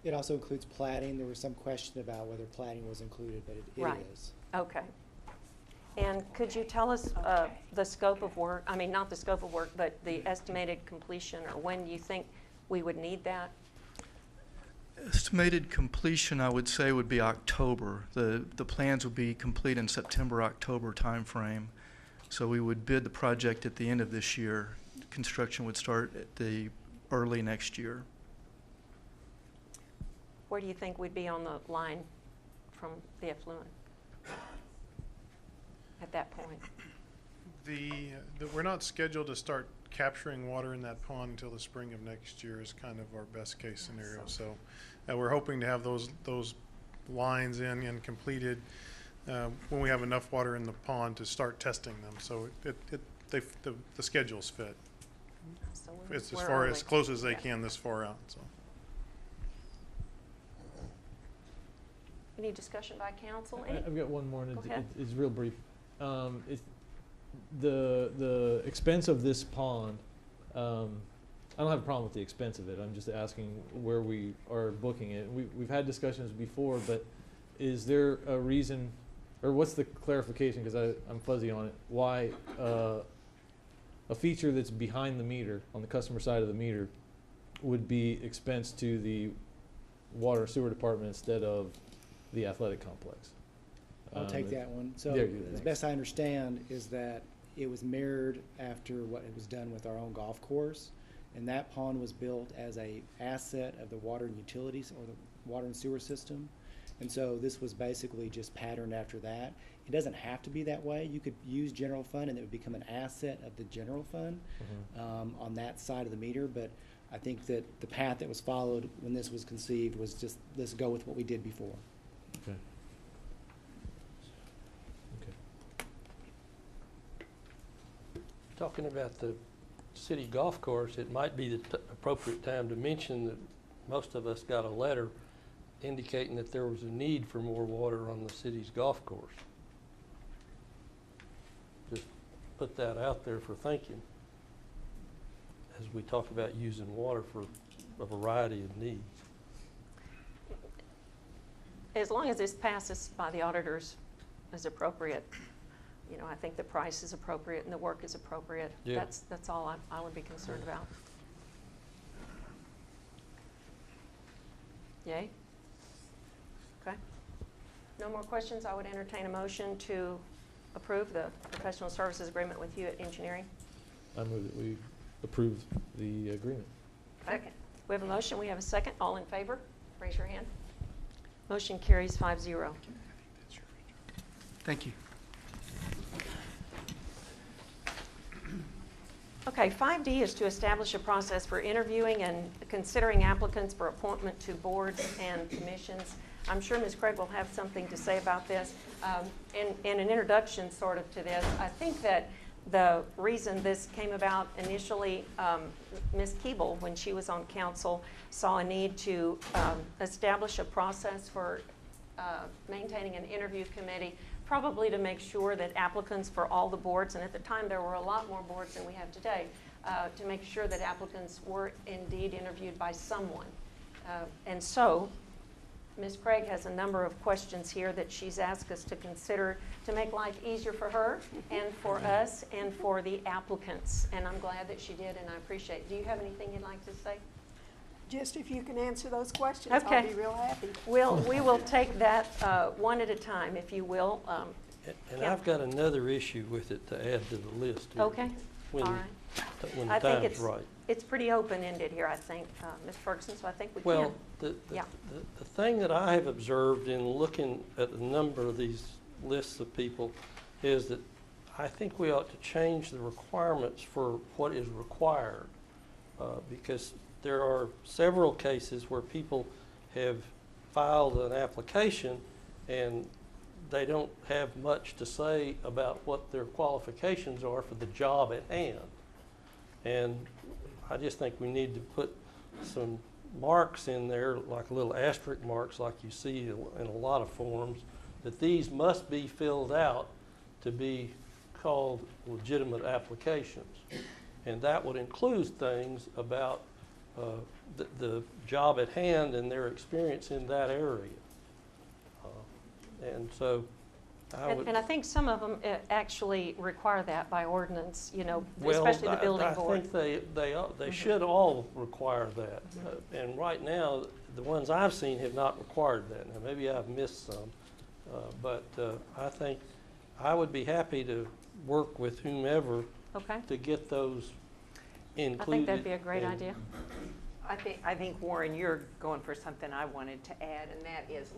It also includes plating. There was some question about whether plating was included, but it Right. is. Okay. And could you tell us the scope of work, not the scope of work, but the estimated completion or when you think we would need that? Estimated completion, I would say, would be October. The plans would be complete in September, October timeframe. So we would bid the project at the end of this year. Construction would start at the early next year. Where do you think we'd be on the line from the effluent at that point? We're not scheduled to start capturing water in that pond until the spring of next year is kind of our best case scenario. So we're hoping to have those lines in and completed when we have enough water in the pond to start testing them. So the schedules fit. So It's we're as close as they can this far out. So. Any discussion by council? I've got one more, and Go ahead. it's real brief. It's the expense of this pond. I don't have a problem with the expense of it. I'm just asking where we are booking it. We've had discussions before, but is there a reason, or what's the clarification? Because I'm fuzzy on it. Why a feature that's behind the meter on the customer side of the meter would be expense to the water and sewer department instead of the athletic complex? I'll take that one. So Yeah, good, as thanks. best I understand is that it was mirrored after what was done with our own golf course. And that pond was built as a asset of the water and utilities or the water and sewer system. And so this was basically just patterned after that. It doesn't have to be that way. You could use general fund and it would become an asset of the general fund on that side of the meter. But I think that the path that was followed when this was conceived was just, let's go with what we did before. Okay. Talking about the city golf course, it might be the appropriate time to mention that most of us got a letter indicating that there was a need for more water on the city's golf course. Just put that out there for thinking as we talk about using water for a variety of needs. As long as this passes by the auditors as appropriate, I think the price is appropriate and the work is appropriate. Yeah. That's all I would be concerned about. Yay? Okay. No more questions. I would entertain a motion to approve the professional services agreement with Hewitt Engineering. I move that we approve the agreement. Second. We have a motion. We have a second. All in favor? Raise your hand. Motion carries 5-0. Thank you. Okay, 5D is to establish a process for interviewing and considering applicants for appointment to boards and commissions. I'm sure Ms. Craig will have something to say about this. And an introduction sort of to this, I think that The reason this came about initially, Ms. Keeble, when she was on council, saw a need to establish a process for maintaining an interview committee, probably to make sure that applicants for all the boards, and at the time there were a lot more boards than we have today, to make sure that applicants were indeed interviewed by someone. And so, Ms. Craig has a number of questions here that she's asked us to consider to make life easier for her and for us and for the applicants. And I'm glad that she did, and I appreciate it. Do you have anything you'd like to say? Just if you can answer those questions, Okay. I'll be real happy. We will take that one at a time, if you will. And yeah. I've got another issue with it to add to the list. here, Okay, when- all right. When I the think time's right. it's pretty open-ended here, I think, Ms. Ferguson, so I think we Well, can. Yeah. the thing that I have observed in looking at a number of these lists of people is that I think we ought to change the requirements for what is required, because there are several cases where people have filed an application and they don't have much to say about what their qualifications are for the job at hand. And I just think we need to put some marks in there, like little asterisk marks like you see in a lot of forms, that these must be filled out to be called legitimate applications. And that would include things about the job at hand and their experience in that area. And so I would... And I think some of them actually require that by ordinance, you know, Well, especially the building board. I think they should all require that. And right now, the ones I've seen have not required that. Now, maybe I've missed some, but I think I would be happy to work with whomever to get those included. I think that'd be a great idea. I think, Warren, you're going for something I wanted to add, and that is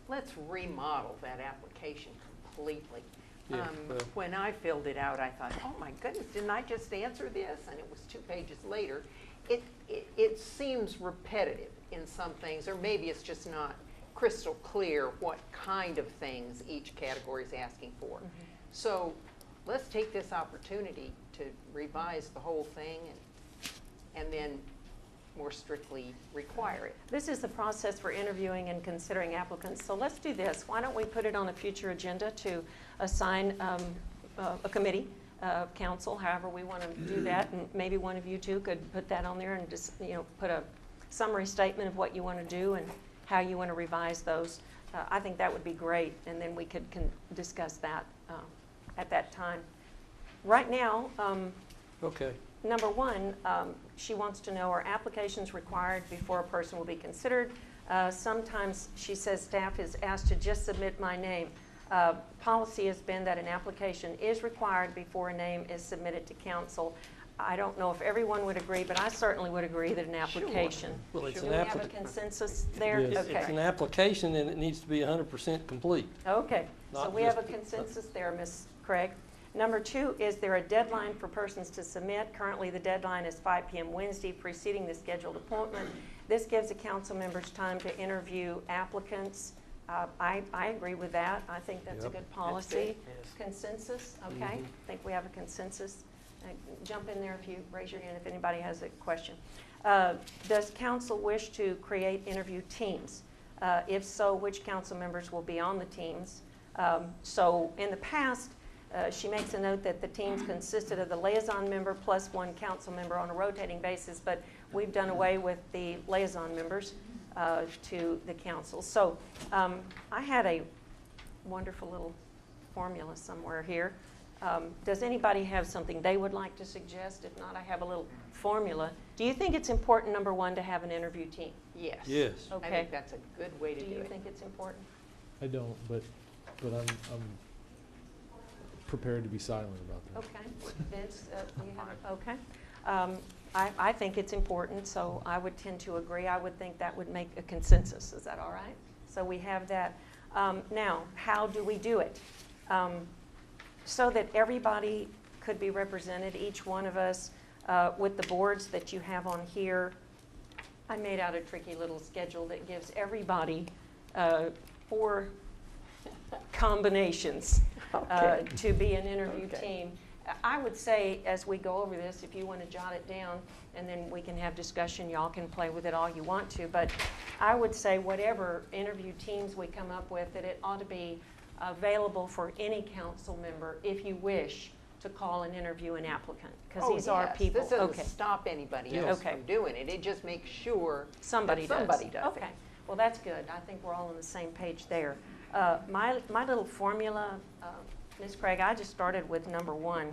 let's remodel that application completely. Yeah, well. When I filled it out, I thought, oh my goodness, didn't I just answer this? And it was 2 pages later. It seems repetitive in some things, or maybe it's just not crystal clear what kind of things each category is asking for. So let's take this opportunity to revise the whole thing and then more strictly require it. This is the process for interviewing and considering applicants. So let's do this. Why don't we put it on a future agenda to assign a committee of council, however we want to do that, and maybe one of you two could put that on there and just, you know, put a summary statement of what you want to do and how you want to revise those. I think that would be great, and then we could discuss that at that time. Right now, Okay. number one, she wants to know, are applications required before a person will be considered? Sometimes she says staff is asked to just submit my name. Policy has been that an application is required before a name is submitted to council. I don't know if everyone would agree, but I certainly would agree that an application. Well, it's Do an we have a consensus there? Yes, Okay. it's an application and it needs to be 100% complete. Okay, so Not we have a just- consensus there, Ms. Craig. Number two, is there a deadline for persons to submit? Currently, the deadline is 5 p.m. Wednesday preceding the scheduled appointment. This gives the council members time to interview applicants. I agree with that. I think that's a Yep. good policy. That's good, Consensus, okay? I think we have a consensus. Jump in there if you raise your hand if anybody has a question. Does council wish to create interview teams? If so, which council members will be on the teams? So in the past, she makes a note that the teams consisted of the liaison member plus one council member on a rotating basis, but we've done away with the liaison members to the council. So I had a wonderful little formula somewhere here. Does anybody have something they would like to suggest? If not, I have a little formula. Do you think it's important, number one, to have an interview team? Yes. Yes. I Okay. think that's a good way to Do do you it. think it's important? I don't, but I'm prepared to be silent about that. Okay. Vince, you have, okay. I think it's important, so I would tend to agree. I would think that would make a consensus. Is that all right? So we have that. Now, how do we do it? So that everybody could be represented, each one of us, with the boards that you have on here. I made out a tricky little schedule that gives everybody 4 combinations to be an interview team. I would say, as we go over this, if you want to jot it down, and then we can have discussion, y'all can play with it all you want to, but I would say whatever interview teams we come up with, that it ought to be available for any council member, if you wish, to call and interview an applicant, because these are people. This doesn't Okay. stop anybody Yes. else Okay. from doing it. It just makes sure Somebody that somebody does Okay, well, that's good. I think we're all on the same page there. My little formula, Ms. Craig, I just started with number 1,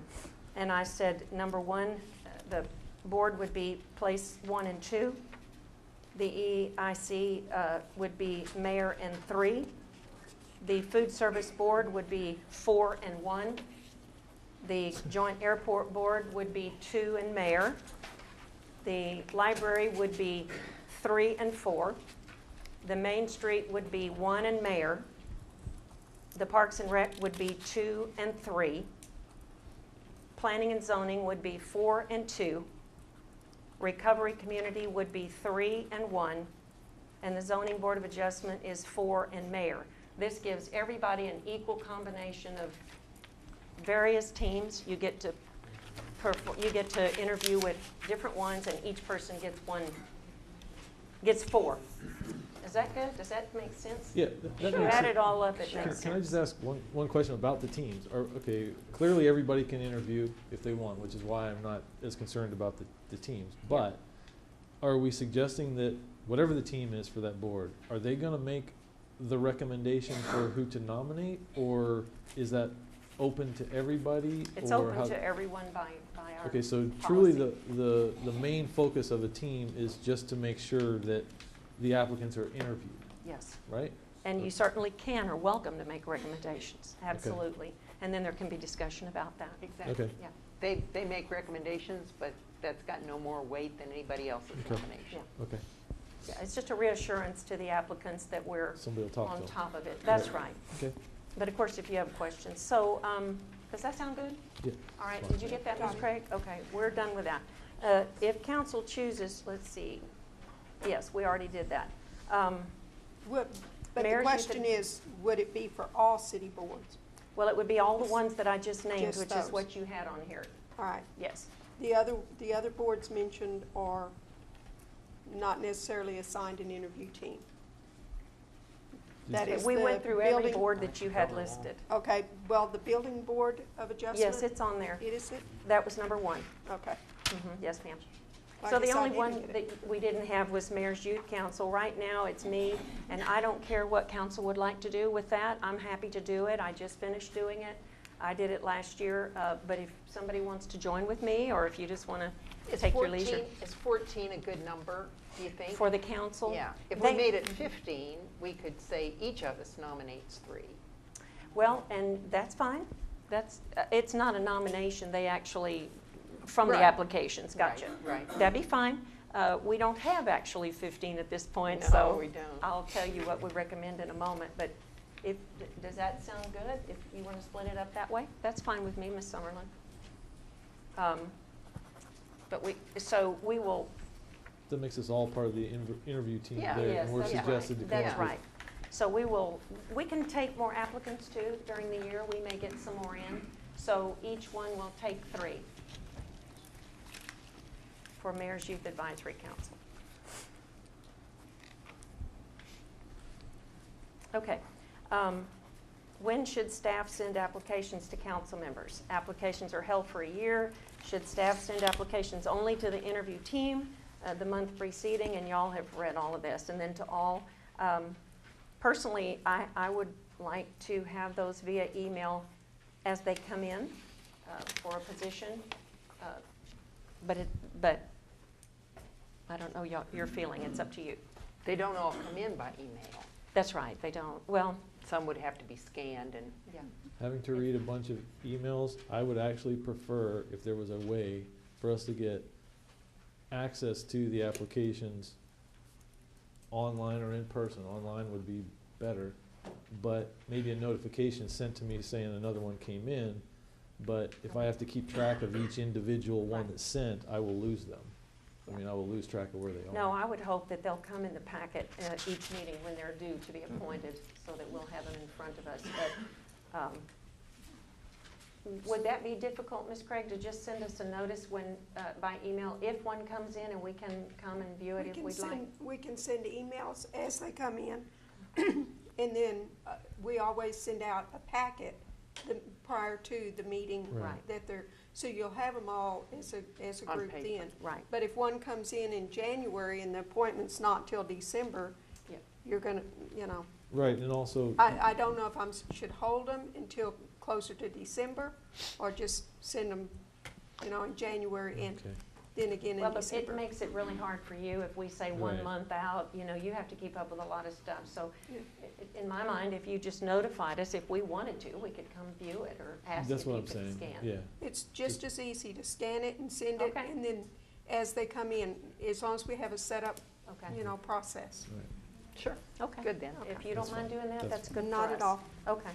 and I said, number 1, the board would be place 1 and 2. The EIC would be mayor and 3. The food service board would be 4 and 1. The joint airport board would be 2 and mayor. The library would be 3 and 4. The Main Street would be 1 and mayor. The Parks and Rec would be 2 and 3. Planning and zoning would be 4 and 2. Recovery community would be 3 and 1. And the zoning board of adjustment is 4 and mayor. This gives everybody an equal combination of various teams. You get to interview with different ones, and each person gets 4. Is that good? Does that make sense? Yeah. You add it all up, it makes sense. Can I just ask one question about the teams? Okay, clearly everybody can interview if they want, which is why I'm not as concerned about the teams. But are we suggesting that whatever the team is for that board, are they going to make the recommendation for who to nominate, or is that open to everybody? It's or open how? to everyone by our Okay, so policy. truly the main focus of a team is just to make sure that the applicants are interviewed, Yes. right? And you certainly can or welcome to make recommendations, absolutely. And then there can be discussion about that. Exactly. Okay. Yeah. They make recommendations, but that's got no more weight than anybody else's Okay. nomination. Okay. Yeah, it's just a reassurance to the applicants that we're Somebody will talk to on them. top of it. That's right. Okay. But of course, if you have questions. So, does that sound good? Yeah. All right, Fine. did you get that, Ms. Craig? Okay, we're done with that. If council chooses, let's see. Yes, we already did that. But the Mayor, you question could- is, would it be for all city boards? Well, it would be all the ones that I just named, Just which is those. what you had on here. All right. Yes. The other boards mentioned are not necessarily assigned an interview team. That is We the went through every building- board that you had listed. Okay, well, the building board of adjustment? Yes, it's on there. It is it? That was number 1. Okay. Yes, ma'am. I So the guess I only didn't one get it. that we didn't have was Mayor's Youth Council. Right now, it's me, and I don't care what council would like to do with that. I'm happy to do it. I just finished doing it. I did it last year, but if somebody wants to join with me, or if you just want to take your leisure. Is 14 a good number, do you think? For the council? Yeah. If They- we made it 15, we could say each of us nominates 3. Well, and that's fine. It's not a nomination. They actually, from the Right. applications, gotcha. Right. That'd be fine. We don't have actually 15 at this point, No, so we don't. I'll tell you what we recommend in a moment. But does that sound good? If you want to split it up that way, that's fine with me, Ms. Summerlin. So we will. That makes us all part of the interview team Yeah, there, yes, and we're that's right. suggested to come That's up with. right. So we can take more applicants too during the year. We may get some more in. So each one will take 3 for Mayor's Youth Advisory Council. Okay. When should staff send applications to council members? Applications are held for a year. Should staff send applications only to the interview team the month preceding? And y'all have read all of this. And then to all. Personally, I would like to have those via email as they come in for a position. But I don't know your feeling. It's up to you. They don't all come in by email. That's right. They don't. Well, some would have to be scanned and. Yeah. Having to read a bunch of emails, I would actually prefer if there was a way for us to get access to the applications online or in person. Online would be better, but maybe a notification sent to me saying another one came in. But if I have to keep track of each individual one that's sent, I will lose them. I mean, I will lose track of where they are. no, I would hope that they'll come in the packet at each meeting when they're due to be appointed, so that we'll have them in front of us. But Would that be difficult, Ms. Craig, to just send us a notice when, by email, if one comes in and we can come and view it if we'd like? We can send emails as they come in, and then we always send out a packet prior to the meeting. Right. That they're, so you'll have them all as a On group paper. then. Right. But if one comes in January and the appointment's not till December, Yeah. you're gonna, you know. Right, and also, I don't know if should hold them until closer to December, or just send them, you know, in January and okay. then again in Well, but December. it makes it really hard for you if we say 1 Right. month out, you know, you have to keep up with a lot of stuff. So Yeah. in my mind, if you just notified us, if we wanted to, we could come view it or ask That's if what you I'm could saying, scan. yeah. It's just as easy to scan it and send it, Okay. and then as they come in, as long as we have a setup, Okay. you know, process. Right. Sure. Okay. Good then. If you don't That's mind fine. doing that, That's that's good for Not at us. all. Okay.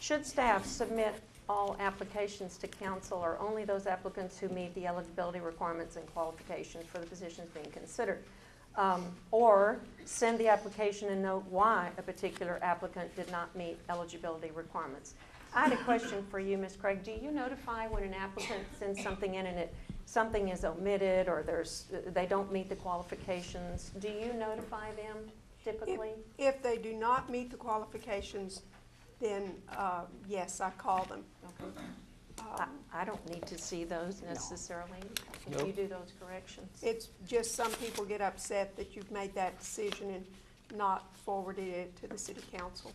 Should staff submit all applications to council, or only those applicants who meet the eligibility requirements and qualifications for the positions being considered? Or send the application and note why a particular applicant did not meet eligibility requirements? I had a question for you, Ms. Craig. Do you notify when an applicant sends something in and something is omitted, or they don't meet the qualifications? Do you notify them typically? If they do not meet the qualifications, then, yes, I call them. Okay. I don't need to see those necessarily. If No. you do those corrections. It's just some people get upset that you've made that decision and not forwarded it to the city council.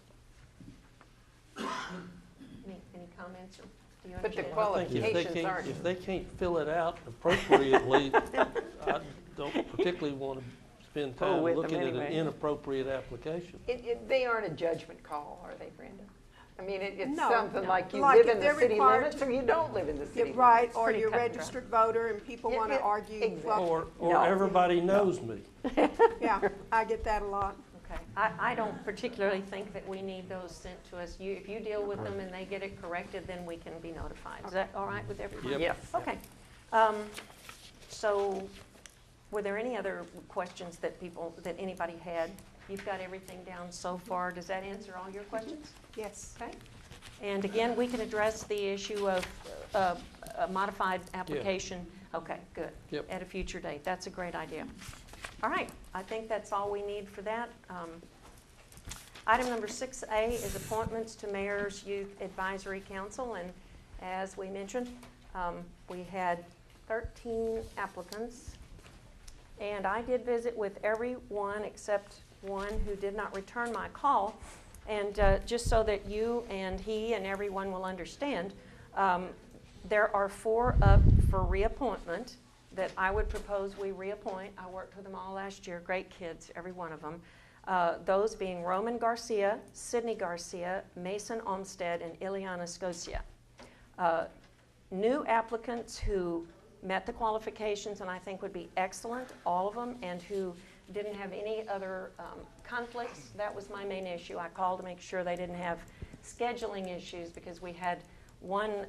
Any comments, or do you But the understand? I think qualifications aren't. if they can't fill it out appropriately, I don't particularly want to spend Pull time with them looking at an anyway. inappropriate application. They aren't a judgment call, are they, Brenda? I mean, it's No, something no. like you Like live if in the they're city required limits to- or you don't live in the city Yeah, limits. right, or pretty you're a cut and dry. registered voter and people want to argue. exactly. well, Or No. everybody knows me. Yeah, I get that a lot. Okay. I don't particularly think that we need those sent to us. If you deal with them and they get it corrected, then we can be notified. Is that all right with everyone? Yep. Yes. Okay. So were there any other questions that anybody had? You've got everything down so far. Does that answer all your questions? Yes. Okay. And again, we can address the issue of a modified application. Okay, good. Yep. At a future date. That's a great idea. All right, I think that's all we need for that. Item number 6A is appointments to Mayor's Youth Advisory Council. And as we mentioned, we had 13 applicants. And I did visit with everyone except one who did not return my call. And just so that you and he and everyone will understand, there are 4 up for reappointment that I would propose we reappoint. I worked with them all last year, great kids, every one of them. Those being Roman Garcia, Sydney Garcia, Mason Olmsted, and Ileana Scotia. New applicants who met the qualifications and I think would be excellent, all of them, and who didn't have any other conflicts. That was my main issue. I called to make sure they didn't have scheduling issues, because we had one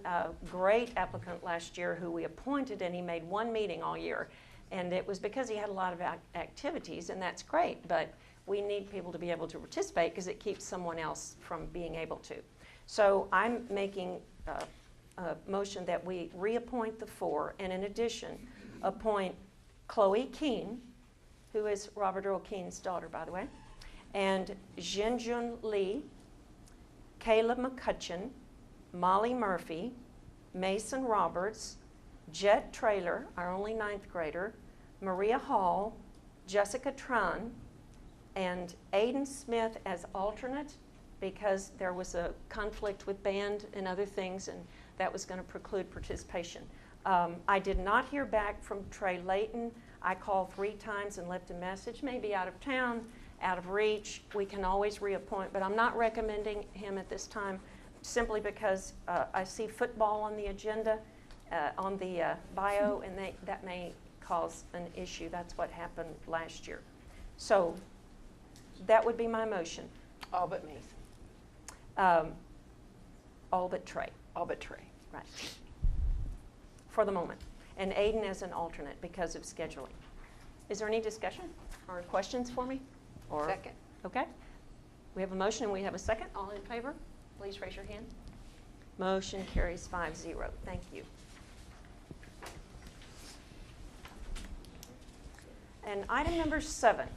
great applicant last year who we appointed, and he made 1 meeting all year. And it was because he had a lot of activities, and that's great, but we need people to be able to participate because it keeps someone else from being able to. So I'm making a motion that we reappoint the 4, and in addition, appoint Chloe Keene, who is Robert Earl Keene's daughter, by the way, and Jinjun Lee, Kayla McCutcheon, Molly Murphy, Mason Roberts, Jet Traylor, our only 9th grader, Maria Hall, Jessica Tran, and Aiden Smith as alternate, because there was a conflict with band and other things, and that was going to preclude participation. I did not hear back from Trey Layton. I called 3 times and left a message, maybe out of town, out of reach. We can always reappoint, but I'm not recommending him at this time, simply because I see football on the agenda, on the bio, and that may cause an issue. That's what happened last year. So that would be my motion. All but Mason. All but Trey. All but Trey. Right. For the moment. And Aiden as an alternate because of scheduling. Is there any discussion or questions for me? Or, Second. Okay. We have a motion and we have a second. All in favor? Please raise your hand. Motion carries 5-0. Thank you. And item number 7,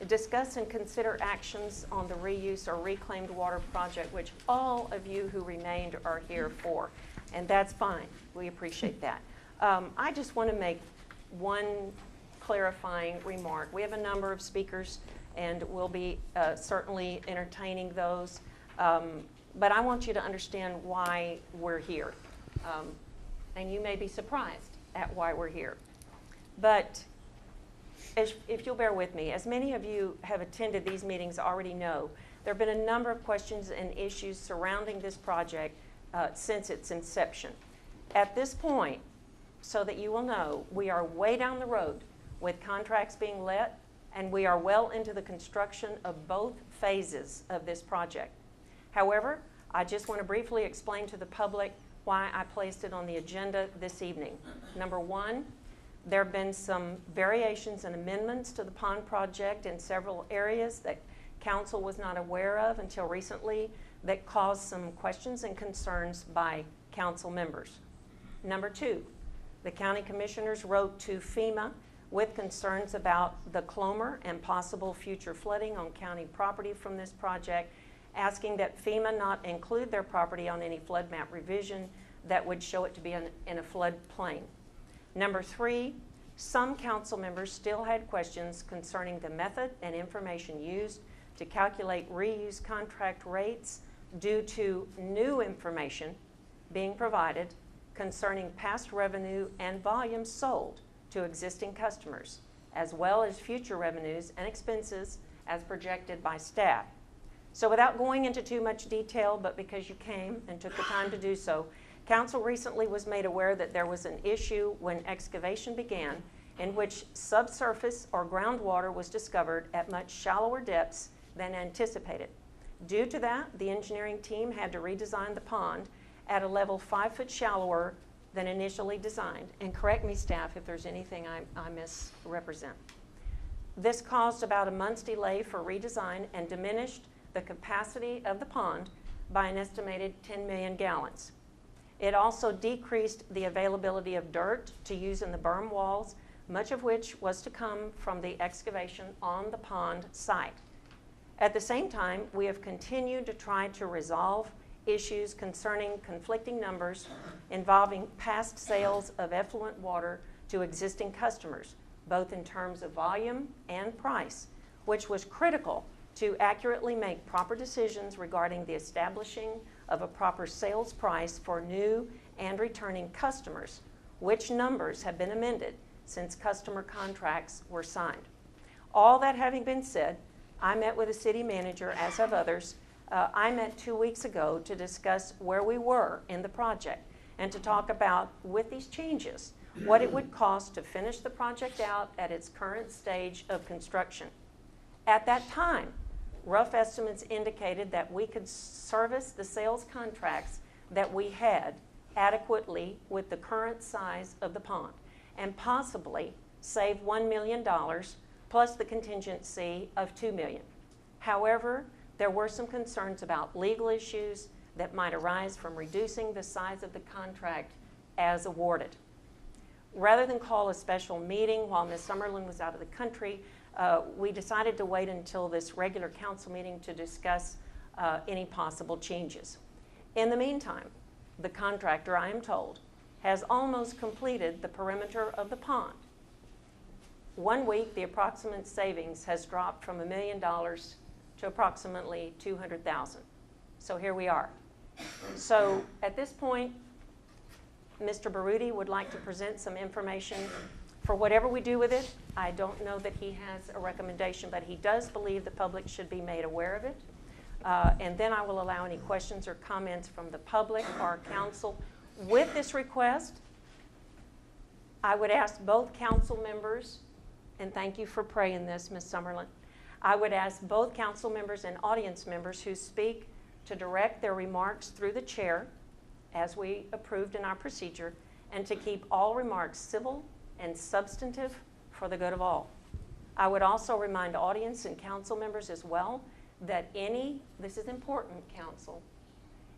discuss and consider actions on the reuse or reclaimed water project, which all of you who remained are here for, and that's fine. We appreciate that. I just want to make one clarifying remark. We have a number of speakers, and we'll be certainly entertaining those, but I want you to understand why we're here, and you may be surprised at why we're here. But if you'll bear with me, as many of you have attended these meetings already know, there have been a number of questions and issues surrounding this project since its inception. At this point, so that you will know, we are way down the road with contracts being let, and we are well into the construction of both phases of this project. However, I just want to briefly explain to the public why I placed it on the agenda this evening. Number one, there have been some variations and amendments to the pond project in several areas that Council was not aware of until recently that caused some questions and concerns by Council members. Number two, the County Commissioners wrote to FEMA with concerns about the Clomer and possible future flooding on county property from this project, asking that FEMA not include their property on any flood map revision that would show it to be in a flood plain. Number three, some council members still had questions concerning the method and information used to calculate reuse contract rates due to new information being provided concerning past revenue and volume sold to existing customers, as well as future revenues and expenses as projected by staff. So without going into too much detail, but because you came and took the time to do so, Council recently was made aware that there was an issue when excavation began in which subsurface or groundwater was discovered at much shallower depths than anticipated. Due to that, the engineering team had to redesign the pond at a level 5 foot shallower than initially designed. And correct me, staff, if there's anything I misrepresent. This caused about a month's delay for redesign and diminished the capacity of the pond by an estimated 10 million gallons. It also decreased the availability of dirt to use in the berm walls, much of which was to come from the excavation on the pond site. At the same time, we have continued to try to resolve issues concerning conflicting numbers involving past sales of effluent water to existing customers, both in terms of volume and price, which was critical to accurately make proper decisions regarding the establishing of a proper sales price for new and returning customers, which numbers have been amended since customer contracts were signed. All that having been said, I met with the city manager, as have others. I met 2 weeks ago to discuss where we were in the project and to talk about, with these changes, what it would cost to finish the project out at its current stage of construction. At that time, rough estimates indicated that we could service the sales contracts that we had adequately with the current size of the pond and possibly save $1 million plus the contingency of $2 million. However, there were some concerns about legal issues that might arise from reducing the size of the contract as awarded. Rather than call a special meeting while Ms. Summerlin was out of the country, we decided to wait until this regular council meeting to discuss any possible changes. In the meantime, the contractor, I am told, has almost completed the perimeter of the pond. 1 week, the approximate savings has dropped from $1 million to approximately $200,000. So here we are. So at this point, Mr. Baruti would like to present some information for whatever we do with it. I don't know that he has a recommendation, but he does believe the public should be made aware of it. And then I will allow any questions or comments from the public or council. With this request, I would ask both council members, and thank you for praying this, Ms. Summerlin, I would ask both council members and audience members who speak to direct their remarks through the chair, as we approved in our procedure, and to keep all remarks civil and substantive for the good of all. I would also remind audience and council members as well that this is important, council,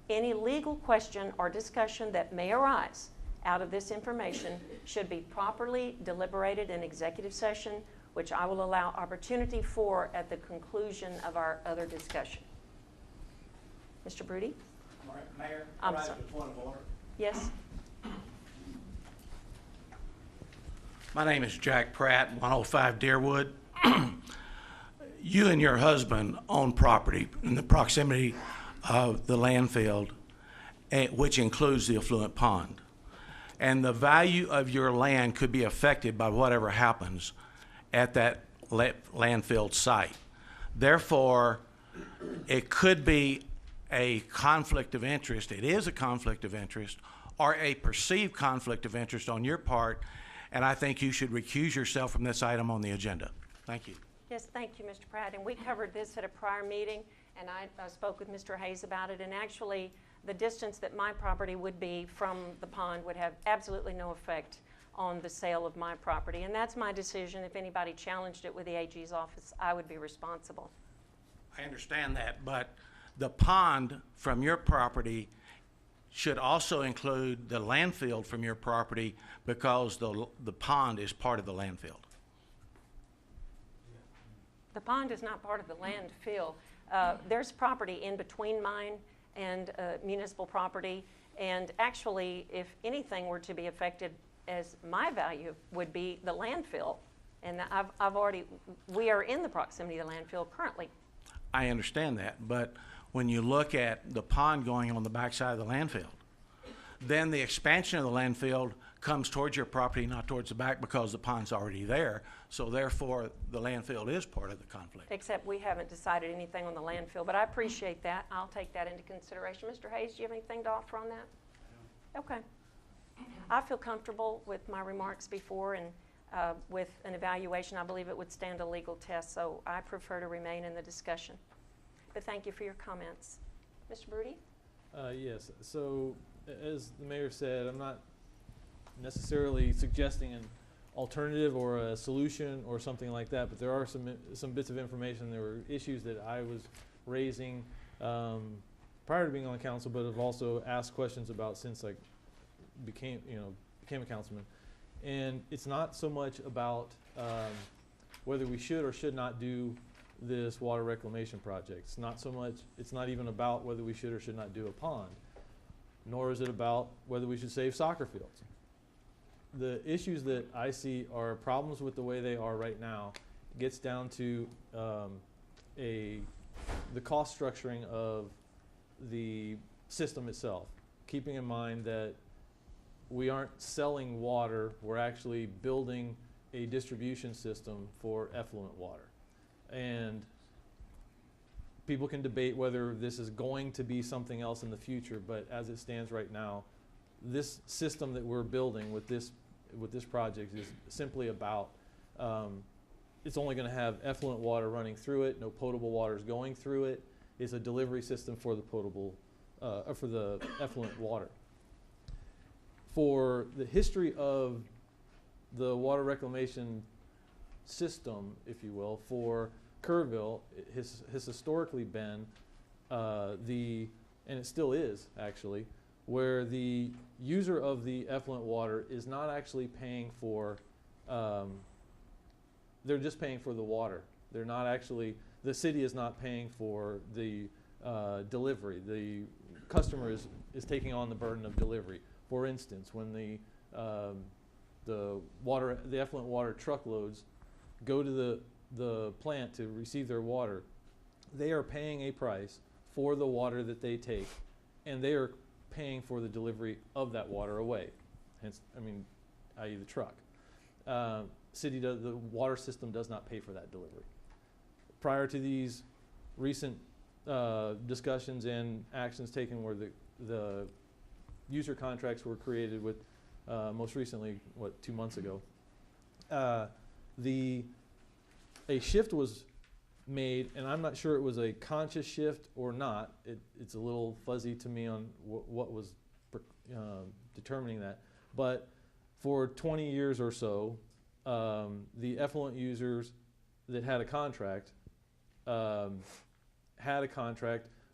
Any legal question or discussion that may arise out of this information should be properly deliberated in executive session, which I will allow opportunity for at the conclusion of our other discussion. Mr. Broody? All right, Mayor, I'm right sorry. at the point of order. Yes? My name is Jack Pratt, 105 Deerwood. You and your husband own property in the proximity of the landfill, which includes the affluent pond. And the value of your land could be affected by whatever happens at that landfill site. Therefore, it could be a conflict of interest. It is a conflict of interest, or a perceived conflict of interest on your part, and I think you should recuse yourself from this item on the agenda. Thank you. Yes, thank you, Mr. Pratt. And we covered this at a prior meeting, and I spoke with Mr. Hayes about it, and actually the distance that my property would be from the pond would have absolutely no effect on the sale of my property. And that's my decision. If anybody challenged it with the AG's office, I would be responsible. I understand that, but the pond from your property should also include the landfill from your property, because the pond is part of the landfill. The pond is not part of the landfill. There's property in between mine and municipal property, and actually, if anything were to be affected, as my value would be the landfill. And we are in the proximity of the landfill currently. I understand that, but when you look at the pond going on the backside of the landfill, then the expansion of the landfill comes towards your property, not towards the back, because the pond's already there. So therefore, the landfill is part of the conflict. Except we haven't decided anything on the landfill, but I appreciate that. I'll take that into consideration. Mr. Hayes, do you have anything to offer on that? Okay. I feel comfortable with my remarks before, and with an evaluation, I believe it would stand a legal test, so I prefer to remain in the discussion. But thank you for your comments. Mr. Broody? Yes, so as the mayor said, I'm not necessarily suggesting an alternative or a solution or something like that, but there are some bits of information. There were issues that I was raising prior to being on the council, but have also asked questions about since I became a councilman. And it's not so much about whether we should or should not do this water reclamation project. It's not even about whether we should or should not do a pond, nor is it about whether we should save soccer fields. The issues that I see are problems with the way they are right now. It gets down to the cost structuring of the system itself, keeping in mind that we aren't selling water, we're actually building a distribution system for effluent water. And people can debate whether this is going to be something else in the future, but as it stands right now, this system that we're building with this project is simply about, it's only going to have effluent water running through it, no potable water is going through it. It's a delivery system for the potable, for the effluent water. For the history of the water reclamation system, if you will, for Kerrville, it has historically been and it still is actually, where the user of the effluent water is not actually paying for, they're just paying for the water. They're not actually, the city is not paying for the delivery. The customer is taking on the burden of delivery. For instance, when the effluent water truckloads go to the plant to receive their water, they are paying a price for the water that they take, and they are paying for the delivery of that water away. Hence, i.e. the truck. The water system does not pay for that delivery. Prior to these recent discussions and actions taken where the user contracts were created with, most recently, 2 months ago, a shift was made, and I'm not sure it was a conscious shift or not. It's a little fuzzy to me on what was determining that. But for 20 years or so, the effluent users that had a contract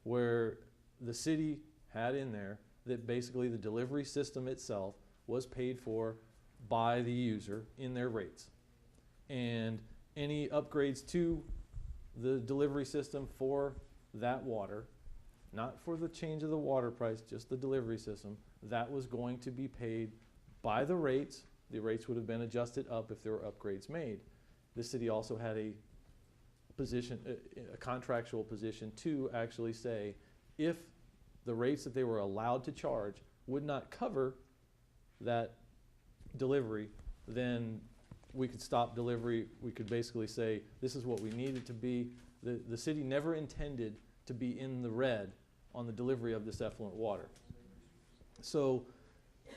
where the city had in there that basically the delivery system itself was paid for by the user in their rates. And any upgrades to the delivery system for that water, not for the change of the water price, just the delivery system, that was going to be paid by the rates. The rates would have been adjusted up if there were upgrades made. The city also had a position, a contractual position to actually say if the rates that they were allowed to charge would not cover that delivery, then we could stop delivery. We could basically say this is what we needed to be. The city never intended to be in the red on the delivery of this effluent water. So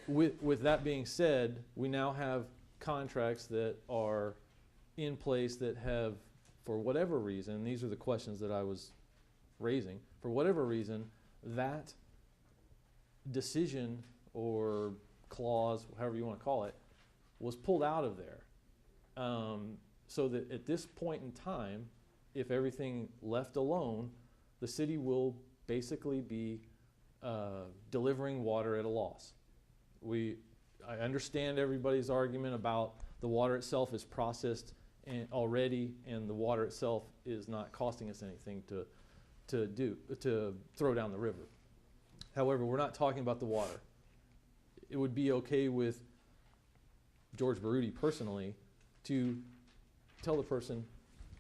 with that being said, we now have contracts that are in place that have, for whatever reason, these are the questions that I was raising, for whatever reason, that decision or clause, however you want to call it, was pulled out of there. So that at this point in time, if everything left alone, the city will basically be delivering water at a loss. I understand everybody's argument about the water itself is processed already, and the water itself is not costing us anything to throw down the river. However, we're not talking about the water. It would be okay with George Baruti personally to tell the person,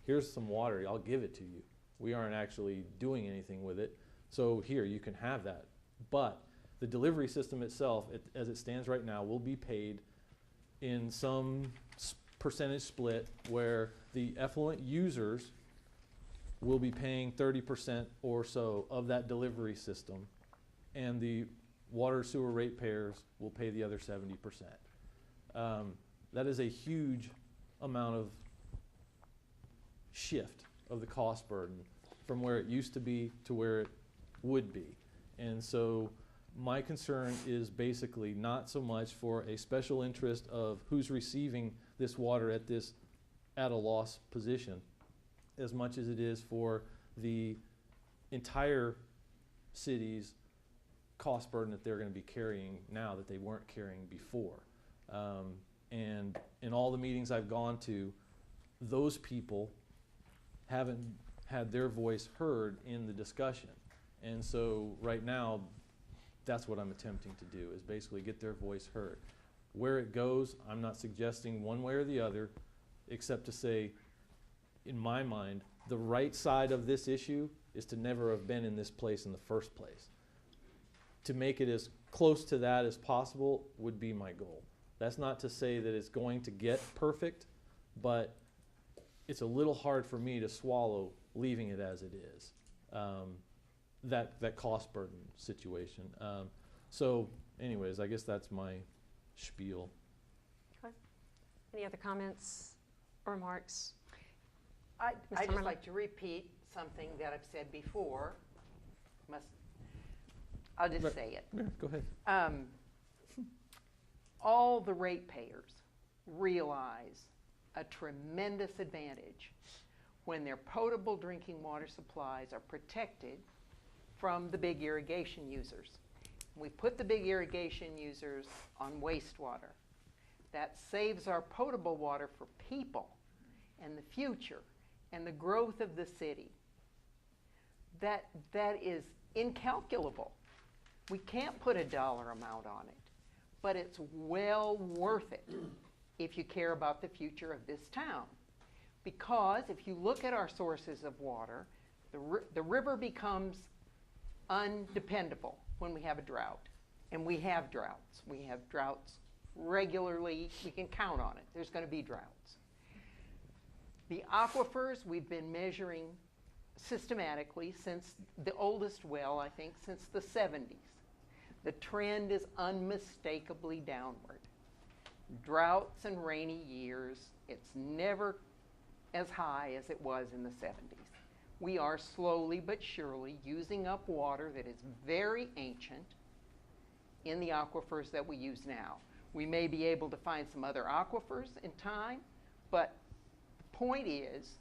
here's some water, I'll give it to you. We aren't actually doing anything with it, so here, you can have that. But the delivery system itself, as it stands right now, will be paid in some percentage split where the effluent users will be paying 30% or so of that delivery system, and the water sewer ratepayers will pay the other 70%. That is a huge amount of shift of the cost burden from where it used to be to where it would be. And so my concern is basically not so much for a special interest of who's receiving this water at a loss position, as much as it is for the entire city's cost burden that they're going to be carrying now that they weren't carrying before. And in all the meetings I've gone to, those people haven't had their voice heard in the discussion. And so right now, that's what I'm attempting to do, is basically get their voice heard. Where it goes, I'm not suggesting one way or the other, except to say, in my mind, the right side of this issue is to never have been in this place in the first place. To make it as close to that as possible would be my goal. That's not to say that it's going to get perfect, but it's a little hard for me to swallow leaving it as it is. That cost burden situation. So anyways, I guess that's my spiel. Okay. Any other comments or remarks? I'd Ms. just Summerlin? like to repeat something that I've said before. I'll just say it. Yeah, go ahead. All the ratepayers realize a tremendous advantage when their potable drinking water supplies are protected from the big irrigation users. We put the big irrigation users on wastewater. That saves our potable water for people and the future and the growth of the city. That is incalculable. We can't put a dollar amount on it, but it's well worth it if you care about the future of this town. Because if you look at our sources of water, the river becomes undependable when we have a drought. And we have droughts. We have droughts regularly. We can count on it. There's going to be droughts. The aquifers we've been measuring systematically since the oldest well, I think, since the 70s. The trend is unmistakably downward. Droughts and rainy years, it's never as high as it was in the 70s. We are slowly but surely using up water that is very ancient in the aquifers that we use now. We may be able to find some other aquifers in time, but the point is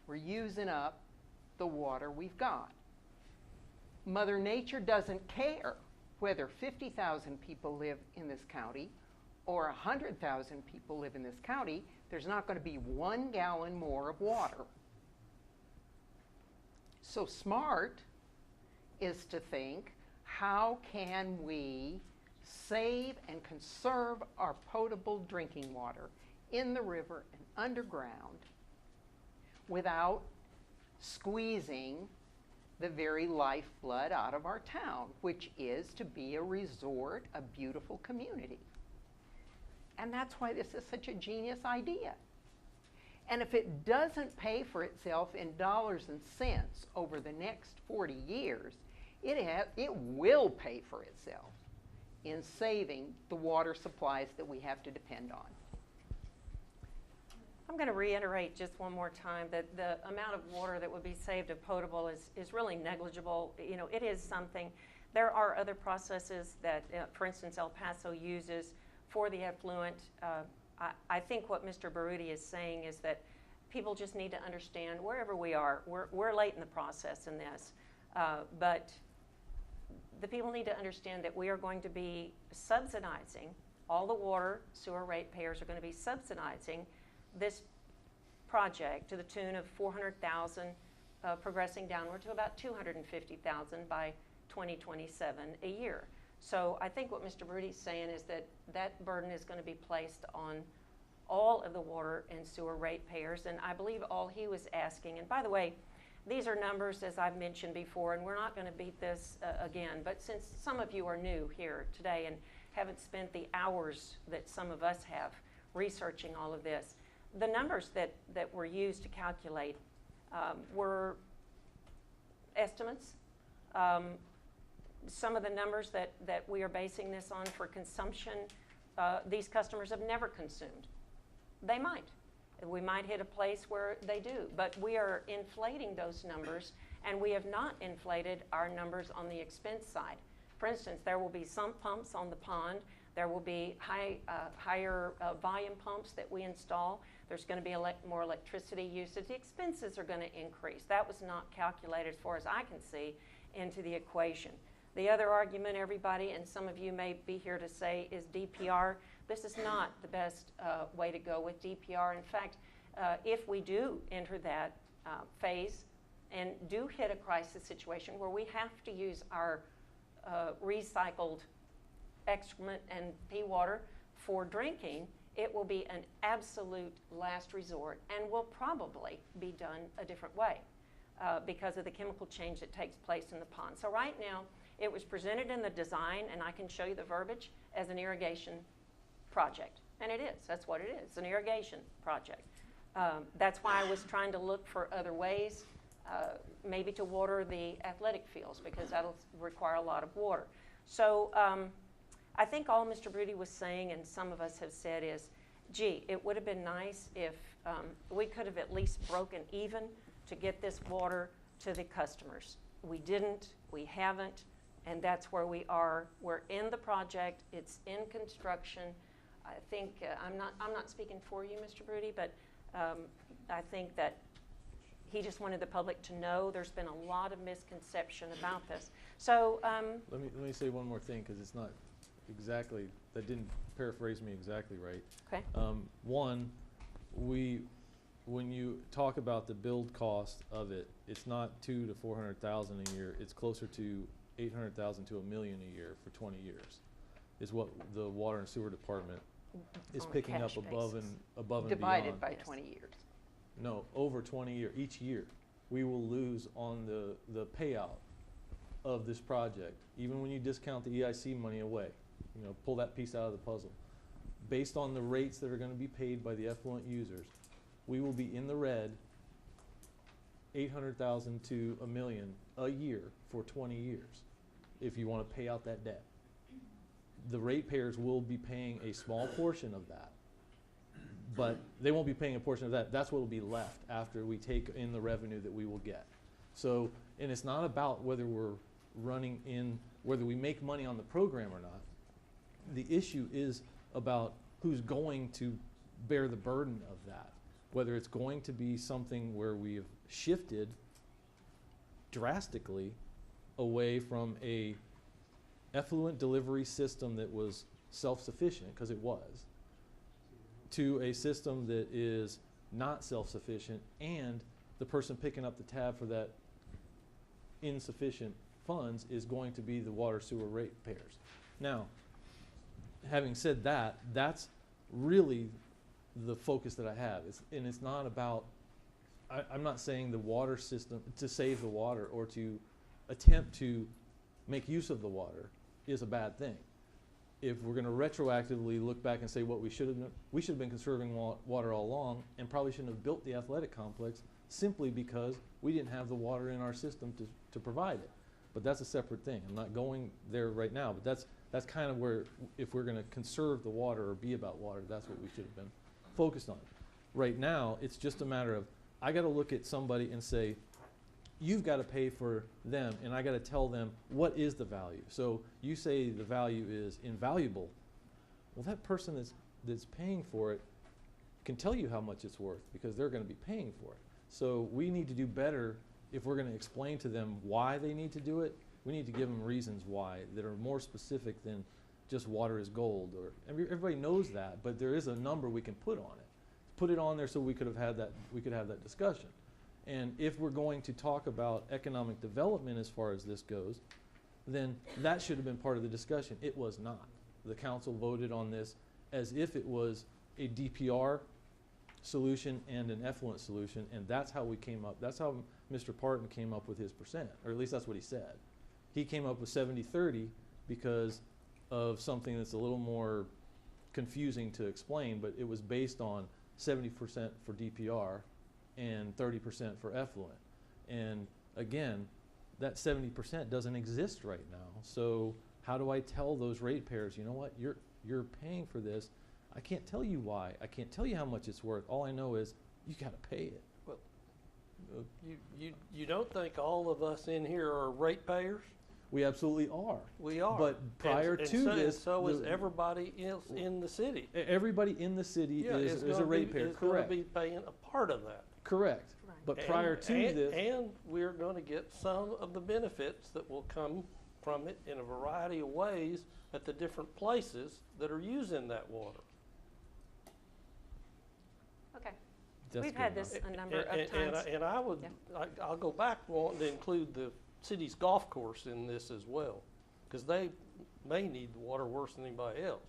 we're using up the water we've got. Mother Nature doesn't care whether 50,000 people live in this county or 100,000 people live in this county. There's not going to be 1 gallon more of water. So smart is to think, how can we save and conserve our potable drinking water in the river and underground without squeezing the very lifeblood out of our town, which is to be a resort, a beautiful community. And that's why this is such a genius idea. And if it doesn't pay for itself in dollars and cents over the next 40 years, it will pay for itself in saving the water supplies that we have to depend on. I'm going to reiterate just one more time that the amount of water that would be saved of potable is really negligible. You know, it is something. There are other processes that, for instance, El Paso uses for the effluent. I think what Mr. Baruti is saying is that people just need to understand wherever we are, we're late in the process in this, but the people need to understand that we are going to be subsidizing all the water. Sewer ratepayers are going to be subsidizing this project to the tune of $400,000, progressing downward to about $250,000 by 2027 a year. So I think what Mr. Baruti is saying is that that burden is going to be placed on all of the water and sewer ratepayers, and I believe all he was asking, and by the way, these are numbers, as I've mentioned before, and we're not going to beat this again, but since some of you are new here today and haven't spent the hours that some of us have researching all of this, the numbers that were used to calculate were estimates. Some of the numbers that we are basing this on for consumption, these customers have never consumed. They might. We might hit a place where they do, but we are inflating those numbers, and we have not inflated our numbers on the expense side. For instance, there will be sump pumps on the pond. There will be higher volume pumps that we install. There's going to be more electricity usage. The expenses are going to increase. That was not calculated, as far as I can see, into the equation. The other argument, everybody, and some of you may be here to say, is DPR. This is not the best way to go with DPR. In fact, if we do enter that phase and do hit a crisis situation where we have to use our recycled excrement and pea water for drinking, it will be an absolute last resort and will probably be done a different way because of the chemical change that takes place in the pond. So right now, it was presented in the design, and I can show you the verbiage, as an irrigation project. And it is. That's what it is. It's an irrigation project. That's why I was trying to look for other ways, maybe to water the athletic fields, because that'll require a lot of water. So I think all Mr. Baruti was saying, and some of us have said, is, gee, it would have been nice if we could have at least broken even to get this water to the customers. We didn't. We haven't. And that's where we are. We're in the project. It's in construction. I think I'm not speaking for you, Mr. Baruti, but I think that he just wanted the public to know there's been a lot of misconception about this. So let me say one more thing, because it's not exactly, that didn't paraphrase me exactly right. Okay. One, when you talk about the build cost of it, it's not $200,000 to $400,000 a year. It's closer to $800,000 to $1 million a year for 20 years, is what the Water and Sewer Department is picking up above and beyond. Divided by 20 years. No, over 20 years. Each year, we will lose on the payout of this project, even when you discount the EIC money away. You know, pull that piece out of the puzzle. Based on the rates that are going to be paid by the effluent users, we will be in the red $800,000 to $1 million a year for 20 years if you want to pay out that debt. The ratepayers will be paying a small portion of that, but they won't be paying a portion of that. That's what will be left after we take in the revenue that we will get. So, and it's not about whether we're running in, whether we make money on the program or not. The issue is about who's going to bear the burden of that. Whether it's going to be something where we have shifted drastically away from a effluent delivery system that was self-sufficient, because it was, to a system that is not self-sufficient, and the person picking up the tab for that insufficient funds is going to be the water sewer ratepayers. Now, having said that, that's really the focus that I have. And it's not about, I'm not saying the water system, to save the water or to attempt to make use of the water is a bad thing. If we're going to retroactively look back and say what we should have been conserving water all along, and probably shouldn't have built the athletic complex simply because we didn't have the water in our system to provide it. But that's a separate thing. I'm not going there right now, but that's kind of where, if we're going to conserve the water or be about water, that's what we should have been focused on. Right now, it's just a matter of, I got to look at somebody and say, you've got to pay for them, and I got to tell them what is the value. So you say the value is invaluable. Well, that person that's paying for it can tell you how much it's worth, because they're going to be paying for it. So we need to do better if we're going to explain to them why they need to do it. We need to give them reasons why that are more specific than just water is gold. Or everybody knows that, but there is a number we can put on it. Put it on there so we could have that discussion. And if we're going to talk about economic development as far as this goes, then that should have been part of the discussion. It was not. The council voted on this as if it was a DPR solution and an effluent solution, and that's how we came up. That's how Mr. Parton came up with his percent, or at least that's what he said. He came up with 70-30 because of something that's a little more confusing to explain, but it was based on 70% for DPR and 30% for effluent. And again, that 70% doesn't exist right now. So how do I tell those ratepayers, you know what, you're paying for this. I can't tell you why. I can't tell you how much it's worth. All I know is you got to pay it. Well, you don't think all of us in here are ratepayers? We absolutely are. We are. But prior to this, so is everybody else in the city. Everybody in the city is a ratepayer. Correct. Going to be paying a part of that. Correct. Right. But prior to this, and we're going to get some of the benefits that will come from it in a variety of ways at the different places that are using that water. Okay. We've had this a number of times. And I would, I'll go back wanting to include the city's golf course in this as well, because they may need the water worse than anybody else.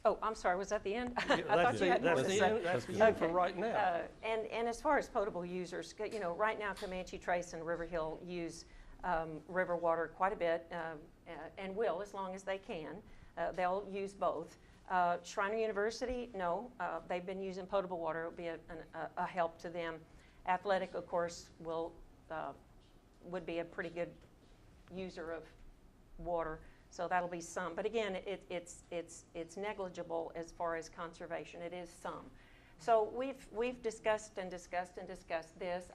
Oh, I'm sorry, was that the end? Yeah, I thought you had more to say. That's the end for right now. And as far as potable users, you know, right now Comanche Trace and River Hill use river water quite a bit, and will as long as they can. They'll use both. Shriner University, no, they've been using potable water. It would be a help to them. Athletic, of course, would be a pretty good user of water. So that'll be some, but again, it's negligible as far as conservation. It is some. So we've discussed and discussed and discussed this.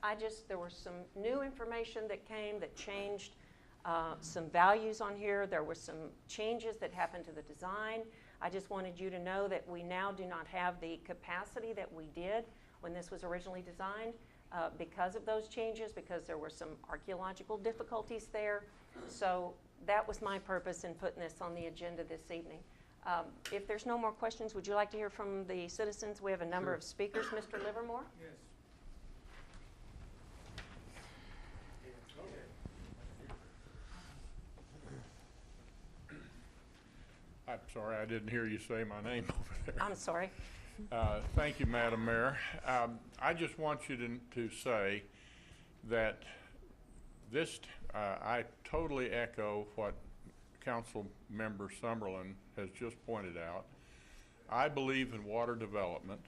There was some new information that came that changed some values on here. There were some changes that happened to the design. I just wanted you to know that we now do not have the capacity that we did when this was originally designed because of those changes, because there were some archaeological difficulties there. So that was my purpose in putting this on the agenda this evening. If there's no more questions, would you like to hear from the citizens? We have a number of speakers. Mr. Livermore? Yes. I'm sorry, I didn't hear you say my name over there. I'm sorry. Thank you, Madam Mayor. I just want you to say that this, I totally echo what Councilmember SUMMERLIN has just pointed out. I believe in water development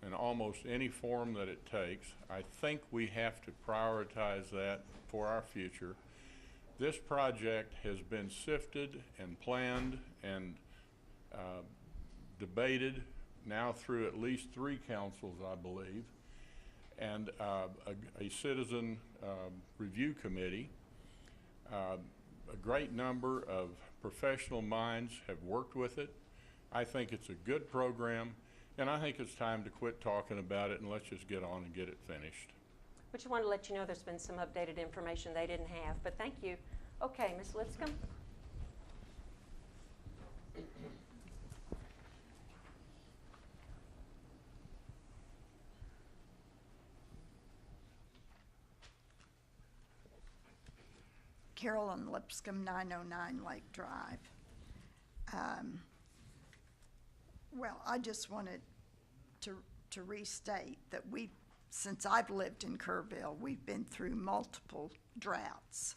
in almost any form that it takes. I think we have to prioritize that for our future. This project has been sifted and planned and debated now through at least 3 councils, I believe, and a citizen review committee. A great number of professional minds have worked with it. I think it's a good program, and I think it's time to quit talking about it and let's just get on and get it finished. We just wanted to let you know there's been some updated information they didn't have, but thank you. Okay, Ms. Lipscomb? Carolyn Lipscomb, 909 Lake Drive. Well, I just wanted to restate that since I've lived in Kerrville, we've been through multiple droughts.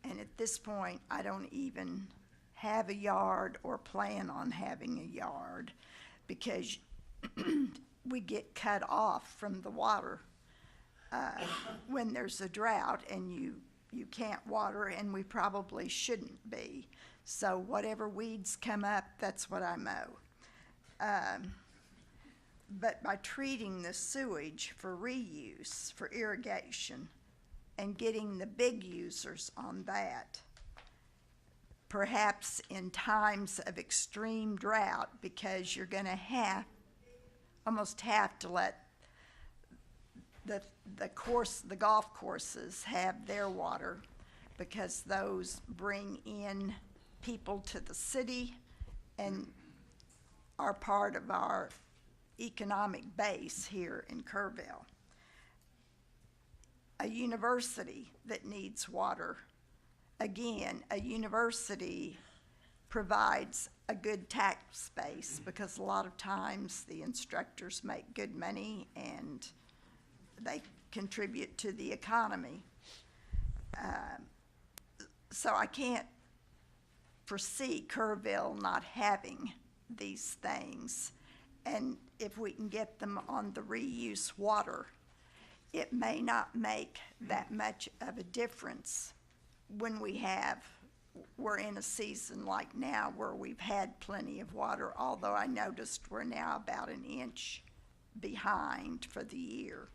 And at this point, I don't even have a yard or plan on having a yard because we get cut off from the water when there's a drought, and you can't water, and we probably shouldn't be. So whatever weeds come up, that's what I mow. But by treating the sewage for reuse, for irrigation, and getting the big users on that, perhaps in times of extreme drought, because you're going to almost have to let the golf courses have their water, because those bring in people to the city and are part of our economic base here in Kerrville. A university that needs water, again, a university provides a good tax base, because a lot of times the instructors make good money and they contribute to the economy. So I can't foresee Kerrville not having these things. And if we can get them on the reuse water, it may not make that much of a difference when we're in a season like now where we've had plenty of water, although I noticed we're now about an inch behind for the year.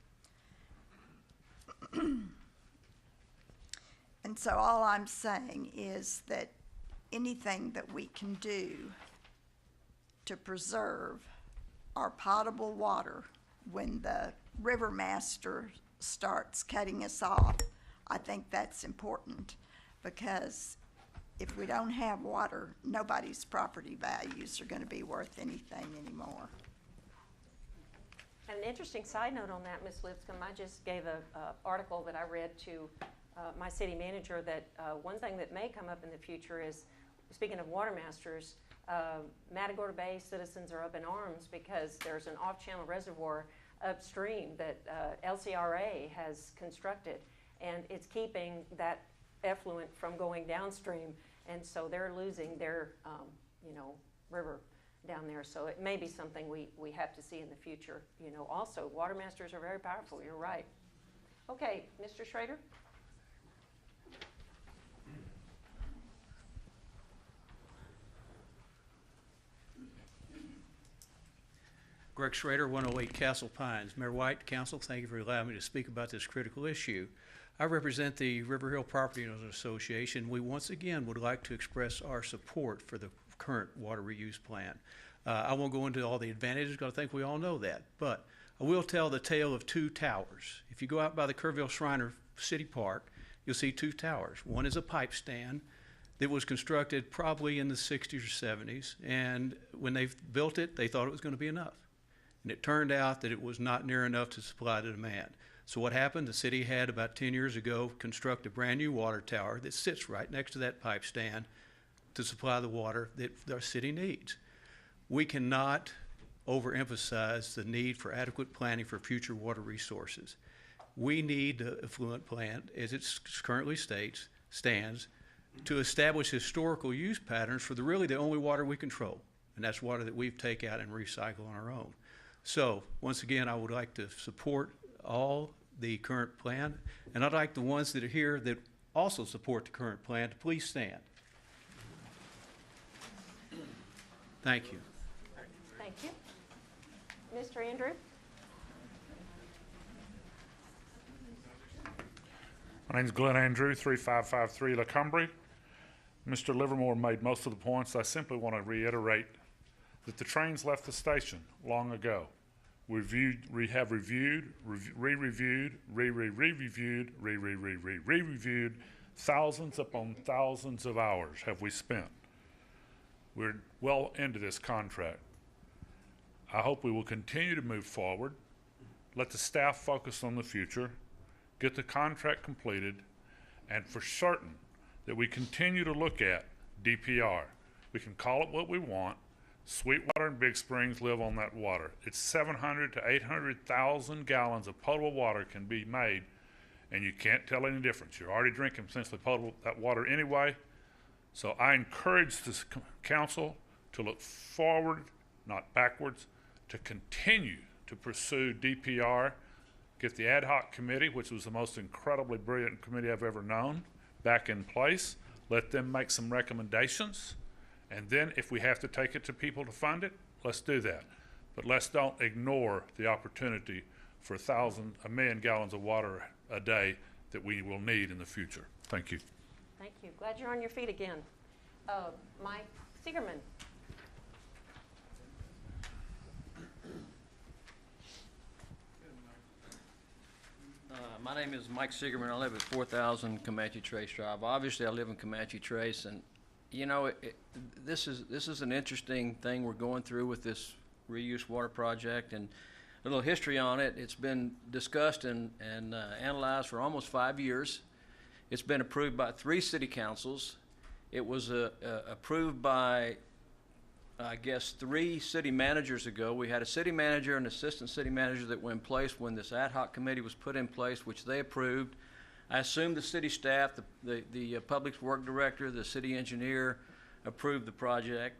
And so all I'm saying is that anything that we can do to preserve our potable water when the river master starts cutting us off, I think that's important, because if we don't have water, nobody's property values are going to be worth anything anymore. And an interesting side note on that, Ms. Lipscomb, I just gave an article that I read to my city manager that one thing that may come up in the future is, speaking of water masters, Matagorda Bay citizens are up in arms because there's an off-channel reservoir upstream that LCRA has constructed, and it's keeping that effluent from going downstream, and so they're losing their river down there. So it may be something we have to see in the future. Also, water masters are very powerful. You're right. Okay, Mr. Schrader. Greg Schrader, 108 Castle Pines. Mayor White, Council, thank you for allowing me to speak about this critical issue. I represent the River Hill Property Owners Association. We once again would like to express our support for the current water reuse plan. I won't go into all the advantages, because I think we all know that, but I will tell the tale of two towers. If you go out by the Kerrville Shriner City Park, you'll see two towers. One is a pipe stand that was constructed probably in the 60s or 70s, and when they built it, they thought it was going to be enough. And it turned out that it was not near enough to supply the demand. So what happened? The city had, about 10 years ago, construct a brand new water tower that sits right next to that pipe stand to supply the water that our city needs. We cannot overemphasize the need for adequate planning for future water resources. We need the effluent plant, as it currently stands, to establish historical use patterns for really the only water we control, and that's water that we take out and recycle on our own. So, once again, I would like to support all the current plan, and I'd like the ones that are here that also support the current plan to please stand. Thank you. Thank you. Mr. Andrew? My name's Glenn Andrew, 3553 La Cumbrie. Mr. Livermore made most of the points. I simply want to reiterate that the trains left the station long ago. have reviewed, re-reviewed, re-reviewed, re-reviewed, thousands upon thousands of hours have we spent. We're well into this contract. I hope we will continue to move forward, let the staff focus on the future, get the contract completed, and for certain that we continue to look at DPR. We can call it what we want. Sweetwater and Big Springs live on that water. It's 700 to 800,000 gallons of potable water can be made, and you can't tell any difference. You're already drinking essentially potable that water anyway. So I encourage this council to look forward, not backwards, to continue to pursue DPR, get the ad hoc committee, which was the most incredibly brilliant committee I've ever known, back in place. Let them make some recommendations. And then if we have to take it to people to fund it, let's do that. But let's don't ignore the opportunity for a million gallons of water a day that we will need in the future. Thank you. Thank you. Glad you're on your feet again. Mike Sigerman. My name is Mike Sigerman. I live at 4000 Comanche Trace Drive. Obviously, I live in Comanche Trace, and you know, this is an interesting thing we're going through with this reuse water project, and a little history on it. It's been discussed and analyzed for almost 5 years. It's been approved by 3 city councils. It was approved by, I guess, 3 city managers ago. We had a city manager and assistant city manager that were in place when this ad hoc committee was put in place, which they approved. I assume the city staff, the public work director, the city engineer approved the project.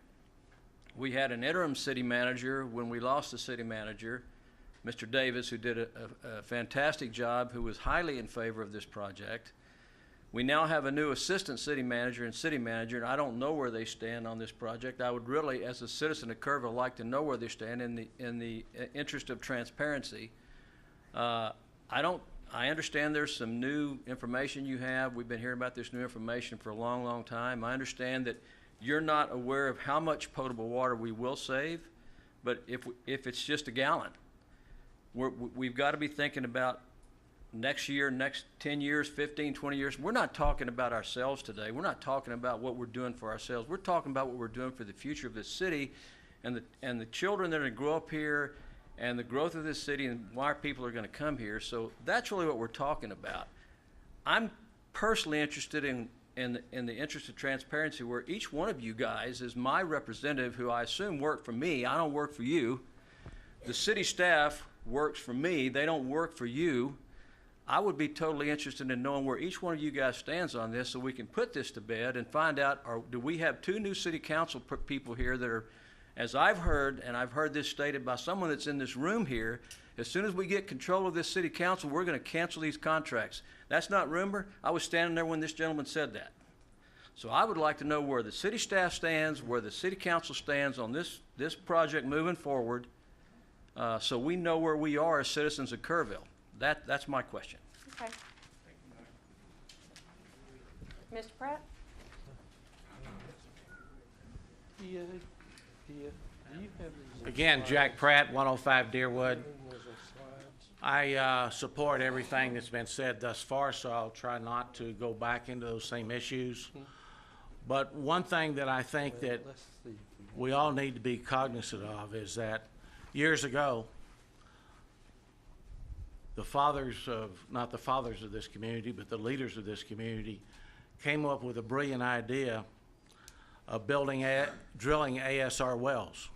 We had an interim city manager when we lost the city manager, Mr. Davis, who did a fantastic job, who was highly in favor of this project. We now have a new assistant city manager and city manager, and I don't know where they stand on this project. I would really, as a citizen of Kerrville, like to know where they stand in the interest of transparency. I understand there's some new information you have. We've been hearing about this new information for a long, long time. I understand that you're not aware of how much potable water we will save, but if it's just a gallon, we've got to be thinking about next year, next 10 years, 15, 20 years. We're not talking about ourselves today. We're not talking about what we're doing for ourselves. We're talking about what we're doing for the future of this city and the children that are going to grow up here and the growth of this city and why people are going to come here. So that's really what we're talking about. I'm personally interested in the interest of transparency, where each one of you guys is my representative, who I assume work for me. I don't work for you. The city staff works for me. They don't work for you. I would be totally interested in knowing where each one of you guys stands on this, so we can put this to bed and find out, do we have 2 new city council people here that are, as I've heard, and I've heard this stated by someone that's in this room here, as soon as we get control of this city council, we're going to cancel these contracts. That's not rumor. I was standing there when this gentleman said that. So I would like to know where the city staff stands, where the city council stands on this project moving forward, so we know where we are as citizens of Kerrville. That's my question. Okay. Mr. Pratt? Again, Jack Pratt, 105 Deerwood. I support everything that's been said thus far, so I'll try not to go back into those same issues. But one thing that I think that we all need to be cognizant of is that years ago, the fathers of, not the fathers of this community, but the leaders of this community came up with a brilliant idea of drilling ASR wells.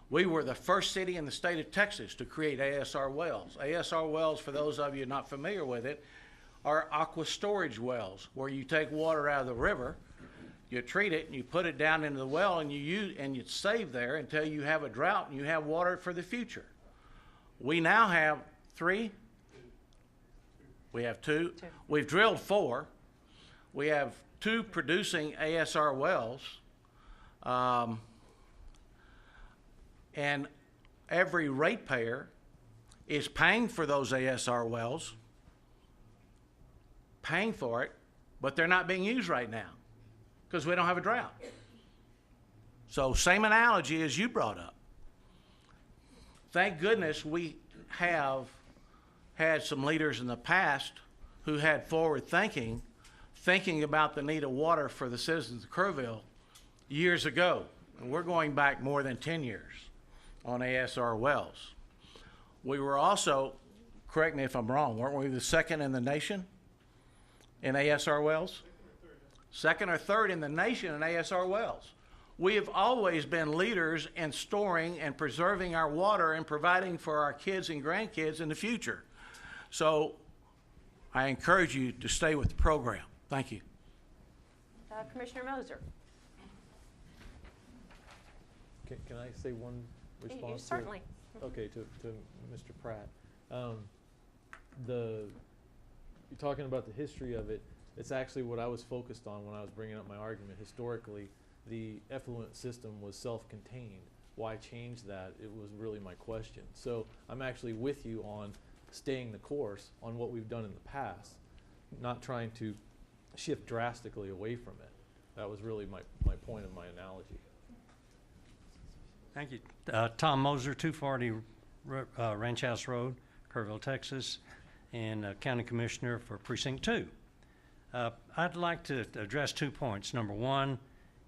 We were the first city in the state of Texas to create ASR wells. ASR wells, for those of you not familiar with it, are aqua storage wells, where you take water out of the river, you treat it, and you put it down into the well, and you save there until you have a drought and you have water for the future. We now have 3. We have 2. We've drilled 4. We have 2 producing ASR wells. And every ratepayer is paying for those ASR wells, paying for it, but they're not being used right now because we don't have a drought. So same analogy as you brought up. thank goodness we have had some leaders in the past who had forward thinking about the need of water for the citizens of Kerrville years ago. And we're going back more than 10 years on ASR wells. We were also, correct me if I'm wrong, weren't we the second in the nation in ASR wells? Second or third in the nation in ASR wells. We have always been leaders in storing and preserving our water and providing for our kids and grandkids in the future. So I encourage you to stay with the program. Thank you. Commissioner Moser. Can I say one response? Certainly. Okay, to Mr. Pratt. You're talking about the history of it. It's actually what I was focused on when I was bringing up my argument. Historically, the effluent system was self-contained. Why change that? It was really my question. So I'm actually with you on staying the course on what we've done in the past, not trying to shift drastically away from it. That was really my point of my analogy. Thank you. Tom Moser, 240 Ranch House Road, Kerrville, Texas, and County Commissioner for Precinct 2. I'd like to address 2 points. Number one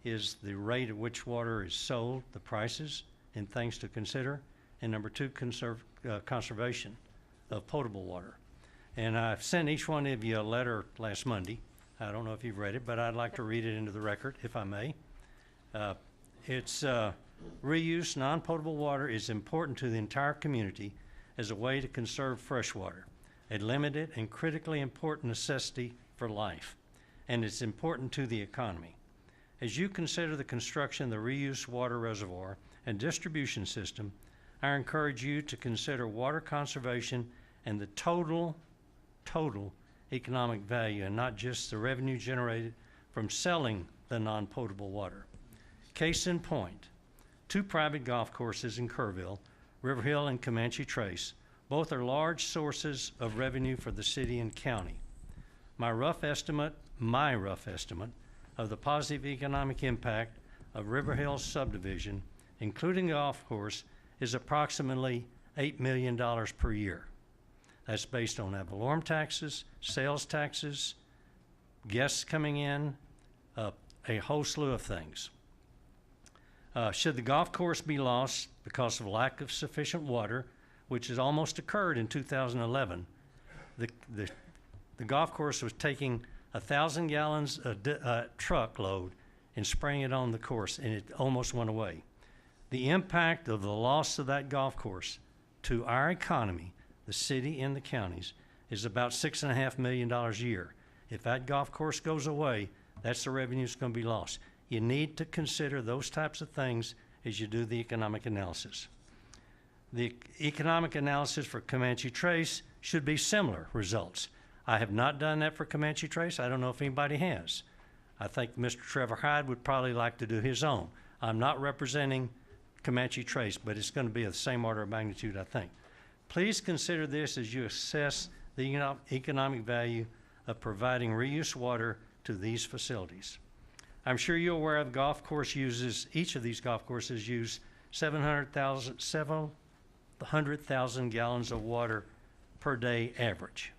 is the rate at which water is sold, the prices, and things to consider. And number two, conservation of potable water. And I've sent each one of you a letter last Monday. I don't know if you've read it, but I'd like to read it into the record, if I may. It's reuse non-potable water is important to the entire community as a way to conserve fresh water, a limited and critically important necessity for life, and it's important to the economy. As you consider the construction of the reuse water reservoir and distribution system, I encourage you to consider water conservation and the total economic value, and not just the revenue generated from selling the non-potable water. Case in point, 2 private golf courses in Kerrville, River Hill and Comanche Trace, both are large sources of revenue for the city and county. My rough estimate of the positive economic impact of River Hill subdivision, including the golf course, is approximately $8 million per year. That's based on ad valorem taxes, sales taxes, guests coming in, a whole slew of things. Should the golf course be lost because of lack of sufficient water, which has almost occurred in 2011, the golf course was taking 1,000 gallons a truckload and spraying it on the course, and it almost went away. The impact of the loss of that golf course to our economy, the city and the counties, is about $6.5 million a year. If that golf course goes away, that's the revenue that's going to be lost. You need to consider those types of things as you do the economic analysis. The economic analysis for Comanche Trace should be similar results. I have not done that for Comanche Trace. I don't know if anybody has. I think Mr. Trevor Hyde would probably like to do his own. I'm not representing Comanche Trace, but it's going to be of the same order of magnitude, I think. Please consider this as you assess the economic value of providing reuse water to these facilities. I'm sure you're aware of golf course uses, each of these golf courses use 700,000 gallons of water per day average.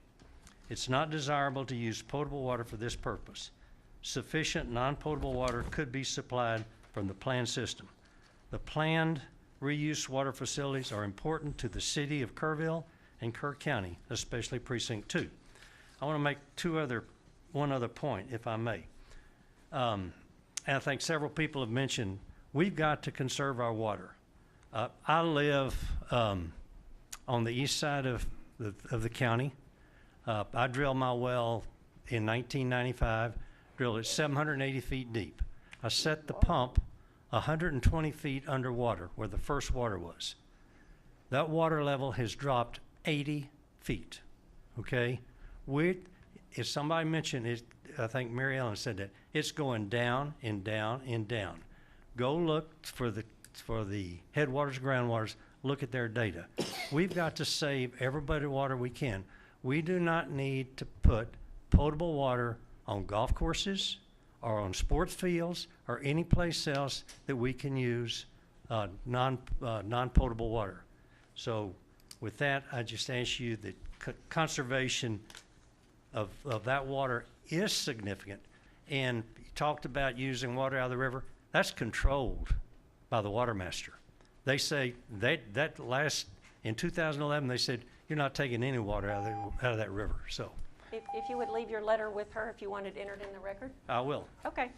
It's not desirable to use potable water for this purpose. Sufficient non-potable water could be supplied from the planned system. The planned reuse water facilities are important to the city of Kerrville and Kerr County, especially Precinct 2. I want to make one other point, if I may. And I think several people have mentioned we've got to conserve our water. I live on the east side of the county. I drilled my well in 1995, drilled it 780 feet deep. I set the pump 120 feet underwater where the first water was. That water level has dropped 80 feet, okay? If somebody mentioned it, I think Mary Ellen said that, it's going down and down and down. Go look for the headwaters, groundwaters, look at their data. We've got to save every bit of water we can. We do not need to put potable water on golf courses or on sports fields or any place else that we can use non-potable water. So with that, I just ask you that conservation of that water is significant. And you talked about using water out of the river. That's controlled by the water master. They say in 2011, they said, you're not taking any water out of that river. So If you would leave your letter with her if you wanted entered in the record. I will. Okay.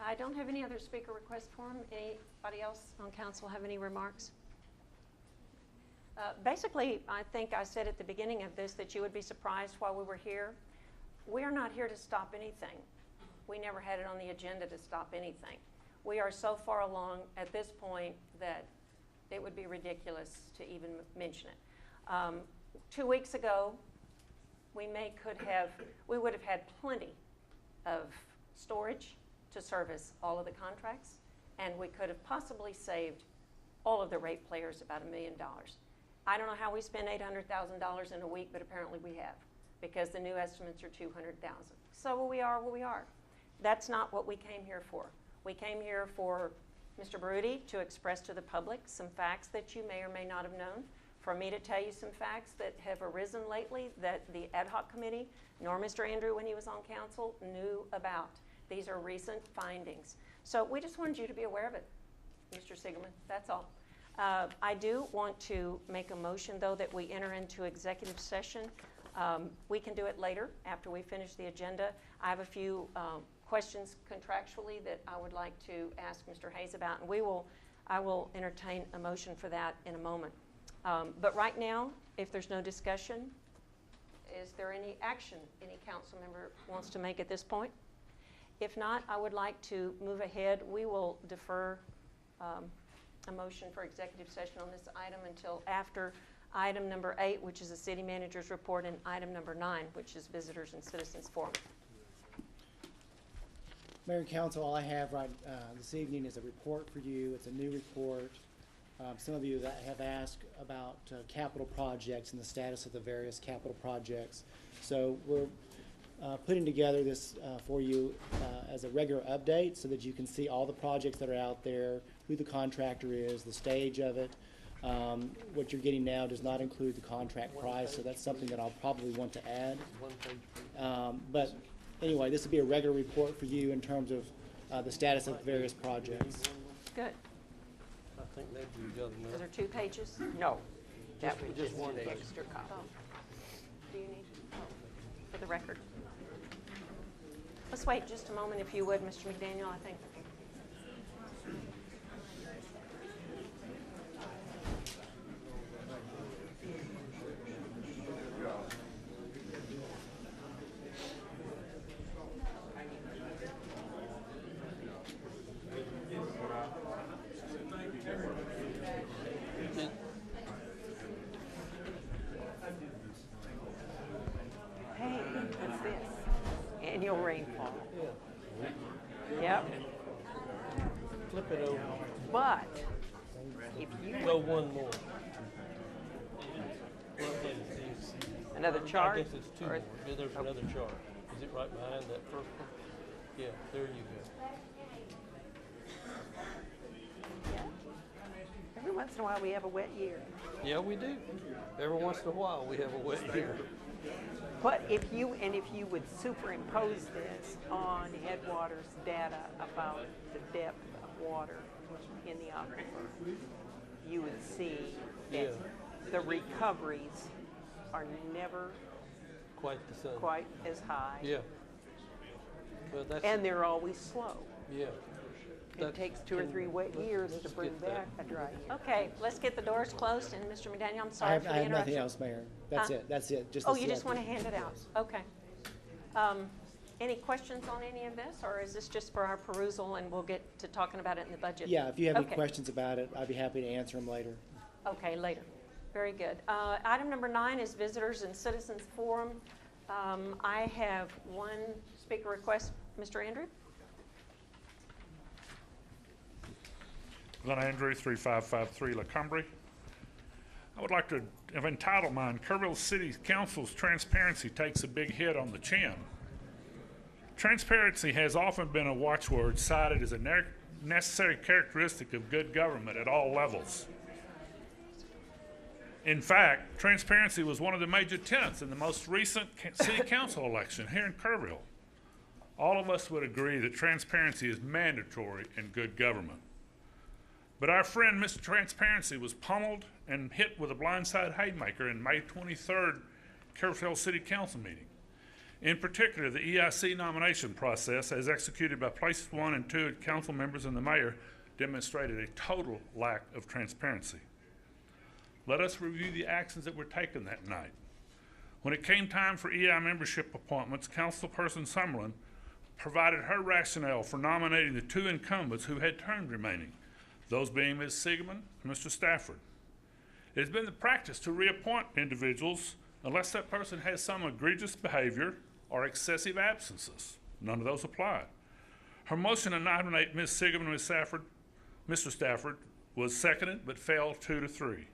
I don't have any other speaker request form. Anybody else on council have any remarks? Basically, I think I said at the beginning of this that you would be surprised while we were here. We are not here to stop anything. We never had it on the agenda to stop anything. We are so far along at this point that it would be ridiculous to even mention it. 2 weeks ago, we would have had plenty of storage to service all of the contracts, and we could have possibly saved all of the ratepayers about $1 million. I don't know how we spend $800,000 in a week, but apparently we have, because the new estimates are $200,000. So we are where we are. That's not what we came here for. We came here for Mr. Baruti to express to the public some facts that you may or may not have known, for me to tell you some facts that have arisen lately that the ad hoc committee, nor Mr. Andrew when he was on council, knew about. These are recent findings. So we just wanted you to be aware of it, Mr. Sigerman, that's all. I do want to make a motion, though, that we enter into executive session. We can do it later after we finish the agenda. I have a few questions contractually that I would like to ask Mr. Hayes about, and I will entertain a motion for that in a moment. But right now, if there's no discussion, is there any action any council member wants to make at this point? If not, I would like to move ahead. We will defer a motion for executive session on this item until after item number 8, which is the city manager's report, and item number 9, which is visitors and citizens forum. Mayor and Council, all I have this evening is a report for you. It's a new report. Some of you that have asked about capital projects and the status of the various capital projects. So we're putting together this for you as a regular update so that you can see all the projects that are out there, who the contractor is, the stage of it. What you're getting now does not include the contract price, so that's something that I'll probably want to add. But anyway, this will be a regular report for you in terms of the status of various projects. Good. I think that'd be the other Is there 2 pages? No, that would just just one be page. extra copy. Oh. Do you need, for the record? Let's wait just a moment, if you would, Mr. McDaniel, I think. Hey, what's this? Annual rainfall. Yep. Flip it over. But if you Go one more. another chart, I guess it's 2 or- more. Yeah, there's another chart. Is it right behind that first one? Yeah, there you go. every once in a while we have a wet year. Yeah, we do. Every once in a while, we have a wet year. But if you would superimpose this on Headwaters data about the depth of water in the aquifer, you would see that the recoveries are never Quite the same. quite as high. Yeah. Well, that's, And they're always slow. yeah. It takes 2 or 3 wet years to let's bring get that. back a dry year. Okay, let's get the doors closed, and Mr. McDaniel, I'm I sorry have, for I the have interruption. nothing else, Mayor. That's Huh? it. That's it. Just Oh, the you just want to CIP. hand it out? Okay. Any questions on any of this, or is this just for our perusal and we'll get to talking about it in the budget? Yeah, if you have any Okay. questions about it, I'd be happy to answer them later. Okay, later. Very good. Item number 9 is visitors and citizens forum. I have one speaker request. Mr. Andrew? Glenn Andrew, 3553 La Cumbrie. I would like to have entitled mine, Kerrville City Council's Transparency Takes a Big Hit on the Chin. Transparency has often been a watchword cited as a necessary characteristic of good government at all levels. In fact, transparency was one of the major tenets in the most recent city council election here in Kerrville. All of us would agree that transparency is mandatory in good government. But our friend Mr. Transparency was pummeled and hit with a blindside haymaker in May 23rd Kerrville City Council meeting. In particular, the EIC nomination process, as executed by places 1 and 2 council members and the mayor, demonstrated a total lack of transparency. Let us review the actions that were taken that night. When it came time for EI membership appointments, Councilperson SUMMERLIN provided her rationale for nominating the 2 incumbents who had terms remaining, those being Ms. Sigerman and Mr. Stafford. It has been the practice to reappoint individuals unless that person has some egregious behavior or excessive absences. None of those applied. Her motion to nominate Ms. Sigerman and Mr. Stafford was seconded but failed 2-3.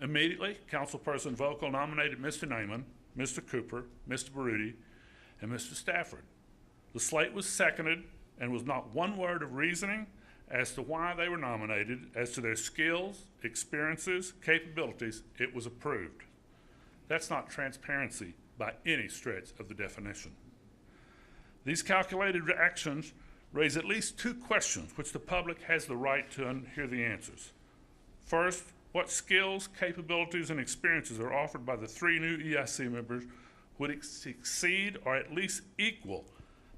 Immediately, Councilperson Vogel nominated Mr. Naaman, Mr. Cooper, Mr. Baruti, and Mr. Stafford. The slate was seconded and was not one word of reasoning as to why they were nominated, as to their skills, experiences, capabilities. It was approved. That's not transparency by any stretch of the definition. These calculated actions raise at least 2 questions which the public has the right to hear the answers. First, what skills, capabilities, and experiences are offered by the 3 new EIC members would exceed or at least equal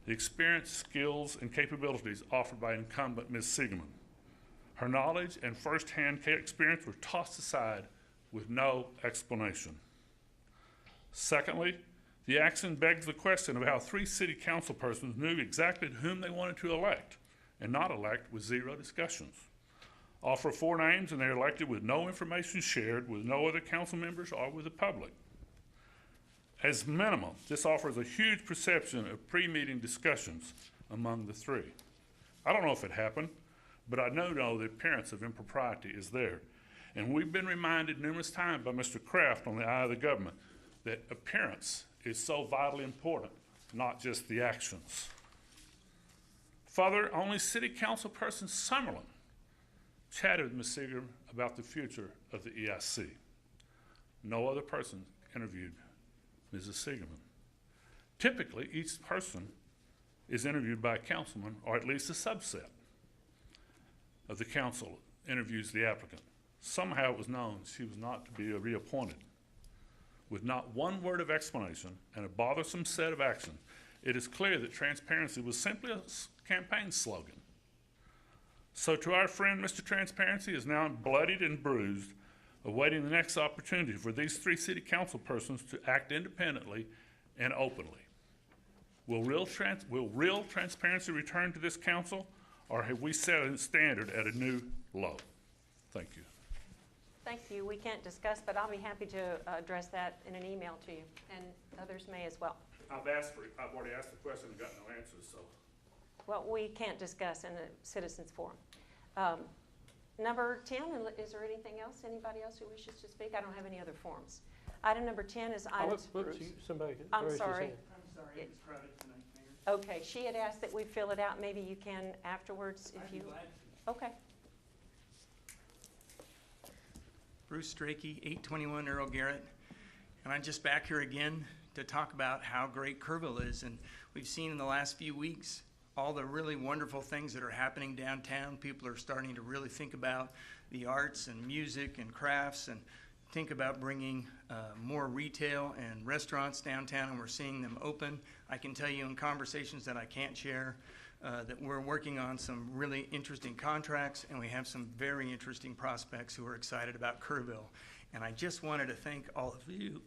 the experience, skills, and capabilities offered by incumbent Ms. Sigerman. Her knowledge and first-hand experience were tossed aside with no explanation. Secondly, the action begs the question of how 3 city council persons knew exactly whom they wanted to elect and not elect with 0 discussions. Offer 4 names and they're elected with no information shared with no other council members or with the public. As minimum, this offers a huge perception of pre-meeting discussions among the 3. I don't know if it happened, but I know the appearance of impropriety is there. And we've been reminded numerous times by Mr. Kraft on the eye of the government that appearance is so vitally important, not just the actions. Further, only City Council Person SUMMERLIN chatted with Ms. Sigerman about the future of the EIC. No other person interviewed Mrs. Sigerman. Typically, each person is interviewed by a councilman, or at least a subset of the council interviews the applicant. Somehow it was known she was not to be reappointed. With not one word of explanation and a bothersome set of actions, it is clear that transparency was simply a campaign slogan. So to our friend, Mr. Transparency is now bloodied and bruised, awaiting the next opportunity for these 3 city council persons to act independently and openly. Will real transparency return to this council, or have we set a standard at a new low? Thank you. Thank you. We can't discuss, but I'll be happy to address that in an email to you, and others may as well. I've already asked the question and got no answers, so. Well, we can't discuss in a citizens forum. Number 10, is there anything else? Anybody else who wishes to speak? I don't have any other forms. Item number 10 is items. I'm sorry. It's private tonight, Mayor. Okay, she had asked that we fill it out. Maybe you can afterwards if you. Okay. Bruce Strachey, 821 Earl Garrett, and I'm just back here again to talk about how great Kerrville is, and we've seen in the last few weeks all the really wonderful things that are happening downtown. People are starting to really think about the arts and music and crafts and think about bringing more retail and restaurants downtown, and we're seeing them open. I can tell you in conversations that I can't share that we're working on some really interesting contracts, and we have some very interesting prospects who are excited about Kerrville. And I just wanted to thank all of you,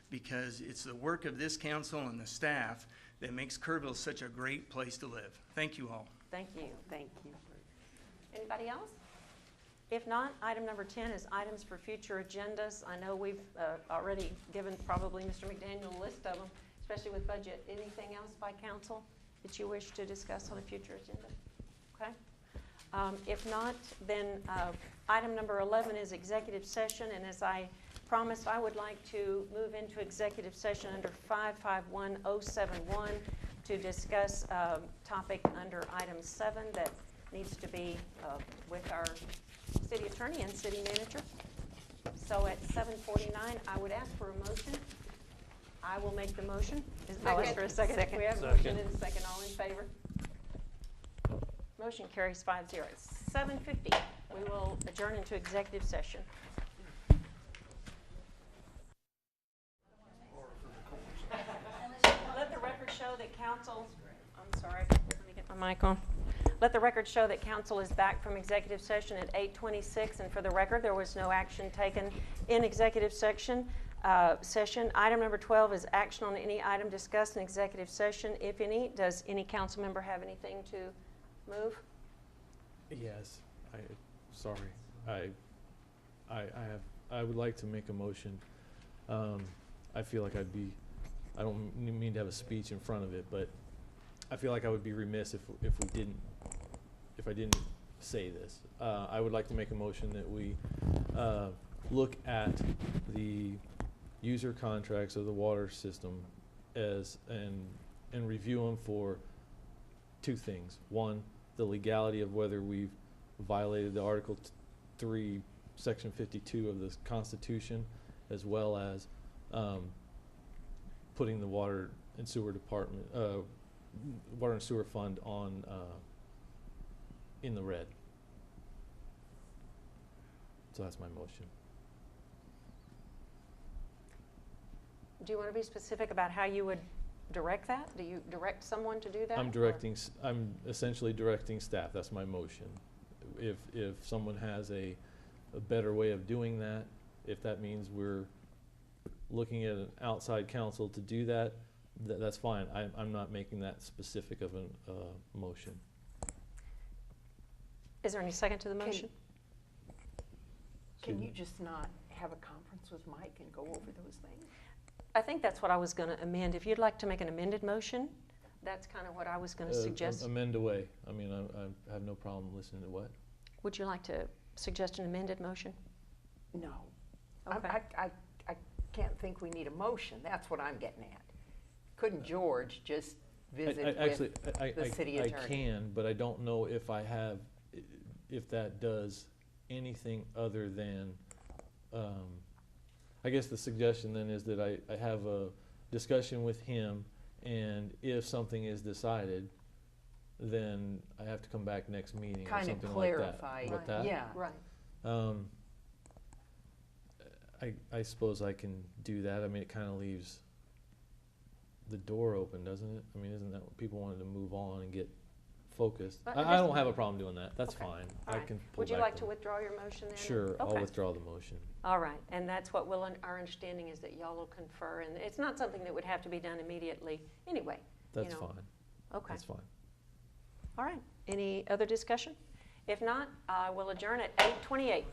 because it's the work of this council and the staff that makes Kerrville such a great place to live. Thank you all. Thank you. Thank you. Anybody else? If not, item number 10 is items for future agendas. I know we've already given probably Mr. McDaniel a list of them, especially with budget. Anything else by council that you wish to discuss on a future agenda? Okay. If not, then item number 11 is executive session, and as I promised, I would like to move into executive session under 551071 to discuss a topic under item 7 that needs to be with our city attorney and city manager. So at 7:49, I would ask for a motion. I will make the motion. I'll ask for a second. Second. We have a motion and a second. All in favor? Motion carries 5-0. It's 7:50. We will adjourn into executive session. Let the record show that council, I'm sorry, let me get my mic on. Let the record show that council is back from executive session at 8:26, and for the record, there was no action taken in executive session. Item number 12 is action on any item discussed in executive session, if any. Does any council member have anything to move? Yes, sorry, I would like to make a motion. I feel like I don't mean to have a speech in front of it, but I feel like I would be remiss if I didn't say this. I would like to make a motion that we look at the user contracts of the water system and review them for two things. One, the legality of whether we've violated the Article 3, Section 52 of the Constitution, as well as putting the water and sewer department, water and sewer fund on in the red. So that's my motion. Do you want to be specific about how you would direct that? Do you direct someone to do that? I'm essentially directing staff. That's my motion. If someone has a better way of doing that, if that means we're looking at an outside counsel to do that, that's fine. I'm not making that specific of a motion. Is there any second to the motion? Can you just not have a conference with Mike and go over those things? I think that's what I was going to amend. If you'd like to make an amended motion, that's kind of what I was going to suggest. Amend away. I mean, I have no problem listening to what. Would you like to suggest an amended motion? No. Okay. I can't think we need a motion. That's what I'm getting at. Couldn't George just visit with the city attorney? I can, but I don't know if if that does anything other than, I guess the suggestion then is that I have a discussion with him, and if something is decided, then I have to come back next meeting or something clarify. Like that. With that. Yeah. Right. I suppose I can do that. I mean, it kind of leaves the door open, doesn't it? I mean, isn't that what people wanted to move on and get focused? I don't have a problem doing that. That's okay. fine. All I right. can pull Would you back like the- to withdraw your motion then? Sure, Okay. I'll withdraw the motion. All right, and that's what our understanding is, that y'all will confer, and it's not something that would have to be done immediately anyway. That's you know. fine. Okay. That's fine. All right. Any other discussion? If not, I will adjourn at 8:28.